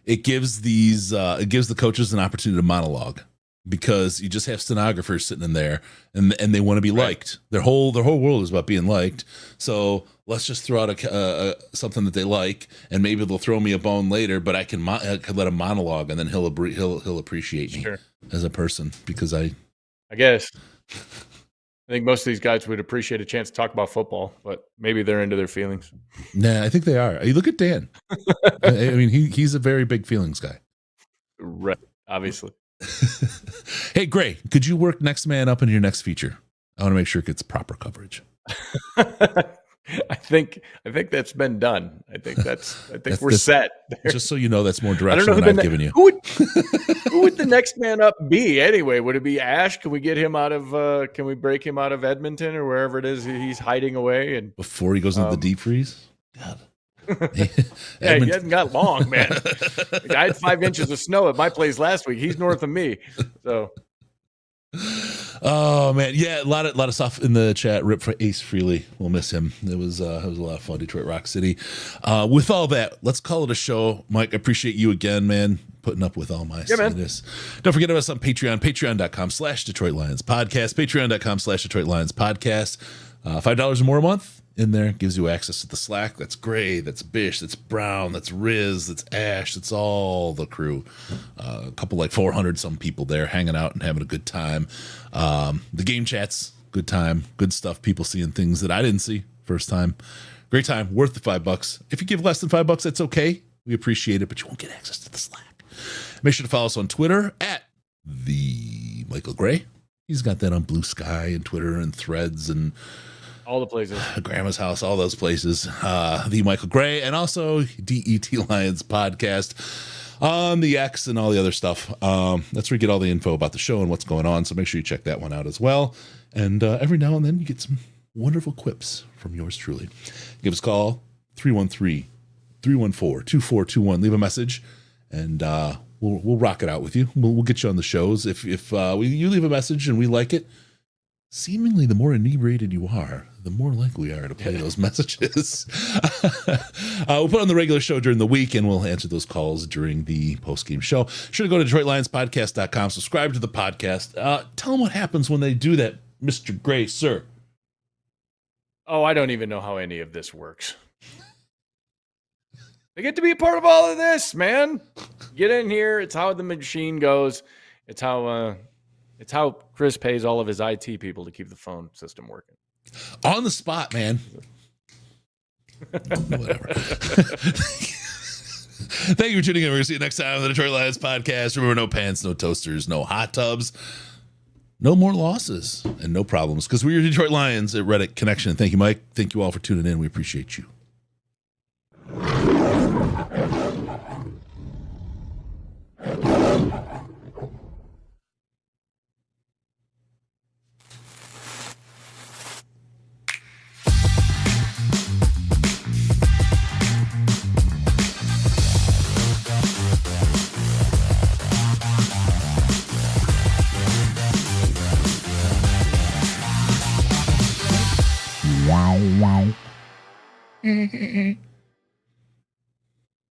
B: it gives the coaches an opportunity to monologue, because you just have stenographers sitting in there and they want to be liked. Their whole world is about being liked. So let's just throw out something that they like, and maybe they'll throw me a bone later, but I can let him monologue, and then he'll appreciate me as a person, because I guess.
C: I think most of these guys would appreciate a chance to talk about football, but maybe they're into their feelings.
B: Nah, I think they are. You look at Dan. I mean, he's a very big feelings guy.
C: Right, obviously.
B: Hey, Gray, could you work next man up in your next feature? I want to make sure it gets proper coverage.
C: I think that's been done. I think we're set.
B: Just so you know, that's more direction than I've given you.
C: Who would the next man up be anyway? Would it be Ash? Can we get him out of? Can we break him out of Edmonton or wherever it is he's hiding away? And
B: before he goes into the deep freeze. God.
C: Yeah, he hasn't got long, man. I had 5 inches of snow at my place last week. He's north of me, so.
B: Oh man, yeah, a lot of stuff in the chat. Rip for Ace Frehley, we'll miss him. It was a lot of fun. Detroit Rock City. With all that, let's call it a show. Mike, I appreciate you again, man, putting up with all my silliness. Don't forget about us on Patreon, patreon.com/Detroit Lions Podcast, patreon.com/Detroit Lions Podcast. $5 or more a month in there gives you access to the Slack. That's Gray, that's Bish, that's Brown, that's Riz, that's Ash, that's all the crew. A couple, like 400 some people there hanging out and having a good time. The game chats, good time, good stuff. People seeing things that I didn't see first time. Great time, worth the $5. If you give less than $5, that's okay. We appreciate it, but you won't get access to the Slack. Make sure to follow us on Twitter at the Michael Gray. He's got that on Blue Sky and Twitter and Threads and
C: all the places.
B: Grandma's house, all those places. The Michael Gray, and also DET Lions Podcast on the X and all the other stuff. That's where you get all the info about the show and what's going on. So make sure you check that one out as well. And every now and then you get some wonderful quips from yours truly. Give us a call, 313-314-2421. Leave a message, and we'll rock it out with you. We'll get you on the shows. If you leave a message and we like it, seemingly the more inebriated you are, the more likely we are to play those messages. We'll put on the regular show during the week, and we'll answer those calls during the post-game show. Sure to go to DetroitLionsPodcast.com, subscribe to the podcast. Tell them what happens when they do that, Mr. Gray, sir.
C: Oh, I don't even know how any of this works. They get to be a part of all of this, man. Get in here. It's how the machine goes. It's how It's how Chris pays all of his IT people to keep the phone system working.
B: On the spot, man. Whatever. Thank you for tuning in. We're going to see you next time on the Detroit Lions podcast. Remember, no pants, no toasters, no hot tubs, no more losses, and no problems. Because we're your Detroit Lions at Reddit Connection. Thank you, Mike. Thank you all for tuning in. We appreciate you.
T: Wow, wow.